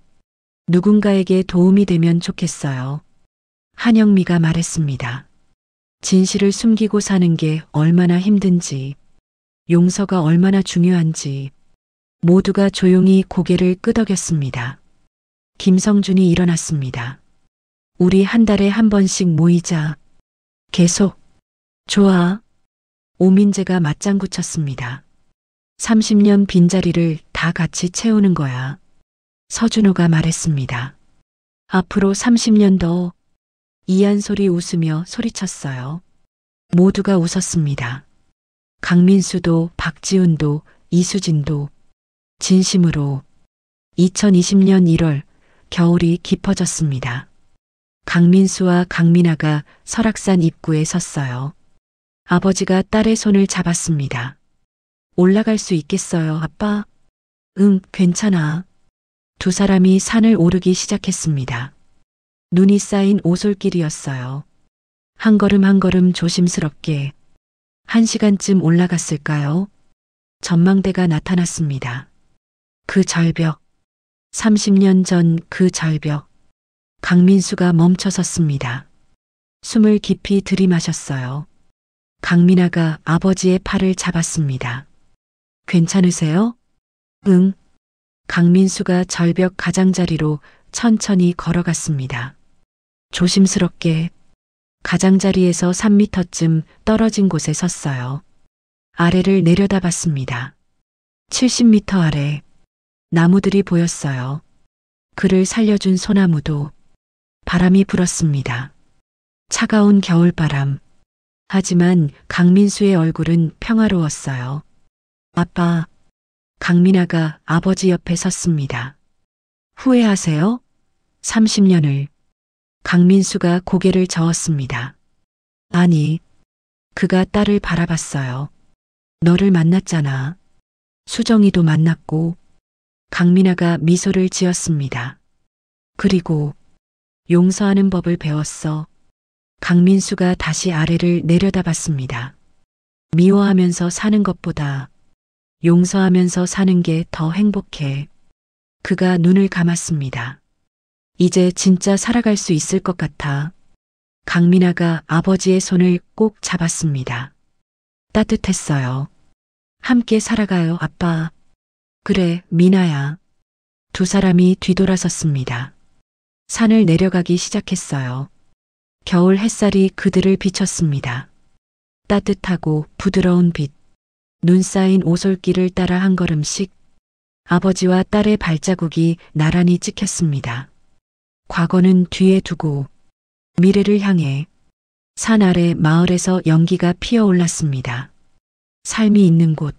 누군가에게 도움이 되면 좋겠어요. 한영미가 말했습니다. 진실을 숨기고 사는 게 얼마나 힘든지, 용서가 얼마나 중요한지, 모두가 조용히 고개를 끄덕였습니다. 김성준이 일어났습니다. 우리 한 달에 한 번씩 모이자. 계속. 좋아. 오민재가 맞장구 쳤습니다. 30년 빈자리를 다 같이 채우는 거야. 서준호가 말했습니다. 앞으로 30년 더. 이한솔이 웃으며 소리쳤어요. 모두가 웃었습니다. 강민수도 박지훈도 이수진도 진심으로. 2020년 1월 겨울이 깊어졌습니다. 강민수와 강민아가 설악산 입구에 섰어요. 아버지가 딸의 손을 잡았습니다. 올라갈 수 있겠어요, 아빠? 응, 괜찮아. 두 사람이 산을 오르기 시작했습니다. 눈이 쌓인 오솔길이었어요. 한 걸음 한 걸음 조심스럽게. 1시간쯤 올라갔을까요? 전망대가 나타났습니다. 그 절벽. 30년 전 그 절벽. 강민수가 멈춰섰습니다. 숨을 깊이 들이마셨어요. 강민아가 아버지의 팔을 잡았습니다. 괜찮으세요? 응. 강민수가 절벽 가장자리로 천천히 걸어갔습니다. 조심스럽게. 가장자리에서 3미터쯤 떨어진 곳에 섰어요. 아래를 내려다봤습니다. 70미터 아래. 나무들이 보였어요. 그를 살려준 소나무도. 바람이 불었습니다. 차가운 겨울바람. 하지만 강민수의 얼굴은 평화로웠어요. 아빠. 강민아가 아버지 옆에 섰습니다. 후회하세요? 30년을. 강민수가 고개를 저었습니다. 아니. 그가 딸을 바라봤어요. 너를 만났잖아. 수정이도 만났고. 강민아가 미소를 지었습니다. 그리고 용서하는 법을 배웠어. 강민수가 다시 아래를 내려다봤습니다. 미워하면서 사는 것보다 용서하면서 사는 게 더 행복해. 그가 눈을 감았습니다. 이제 진짜 살아갈 수 있을 것 같아. 강민아가 아버지의 손을 꼭 잡았습니다. 따뜻했어요. 함께 살아가요, 아빠. 그래, 미나야. 두 사람이 뒤돌아섰습니다. 산을 내려가기 시작했어요. 겨울 햇살이 그들을 비췄습니다. 따뜻하고 부드러운 빛. 눈 쌓인 오솔길을 따라 한 걸음씩 아버지와 딸의 발자국이 나란히 찍혔습니다. 과거는 뒤에 두고 미래를 향해. 산 아래 마을에서 연기가 피어올랐습니다. 삶이 있는 곳,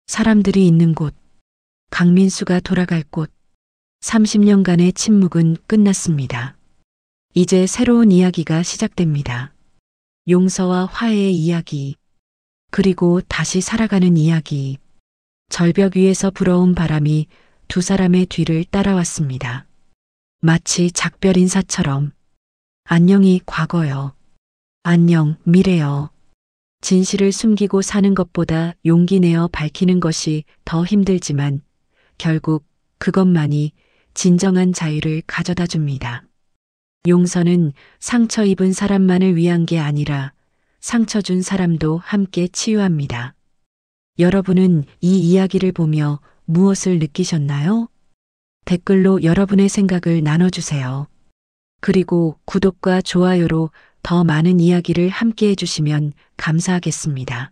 사람들이 있는 곳, 강민수가 돌아갈 곳. 30년간의 침묵은 끝났습니다. 이제 새로운 이야기가 시작됩니다. 용서와 화해의 이야기, 그리고 다시 살아가는 이야기. 절벽 위에서 불어온 바람이 두 사람의 뒤를 따라왔습니다. 마치 작별 인사처럼. 안녕이 과거여. 안녕 미래여. 진실을 숨기고 사는 것보다 용기 내어 밝히는 것이 더 힘들지만 결국 그것만이 진정한 자유를 가져다 줍니다. 용서는 상처 입은 사람만을 위한 게 아니라 상처 준 사람도 함께 치유합니다. 여러분은 이 이야기를 보며 무엇을 느끼셨나요? 댓글로 여러분의 생각을 나눠주세요. 그리고 구독과 좋아요로 더 많은 이야기를 함께 해주시면 감사하겠습니다.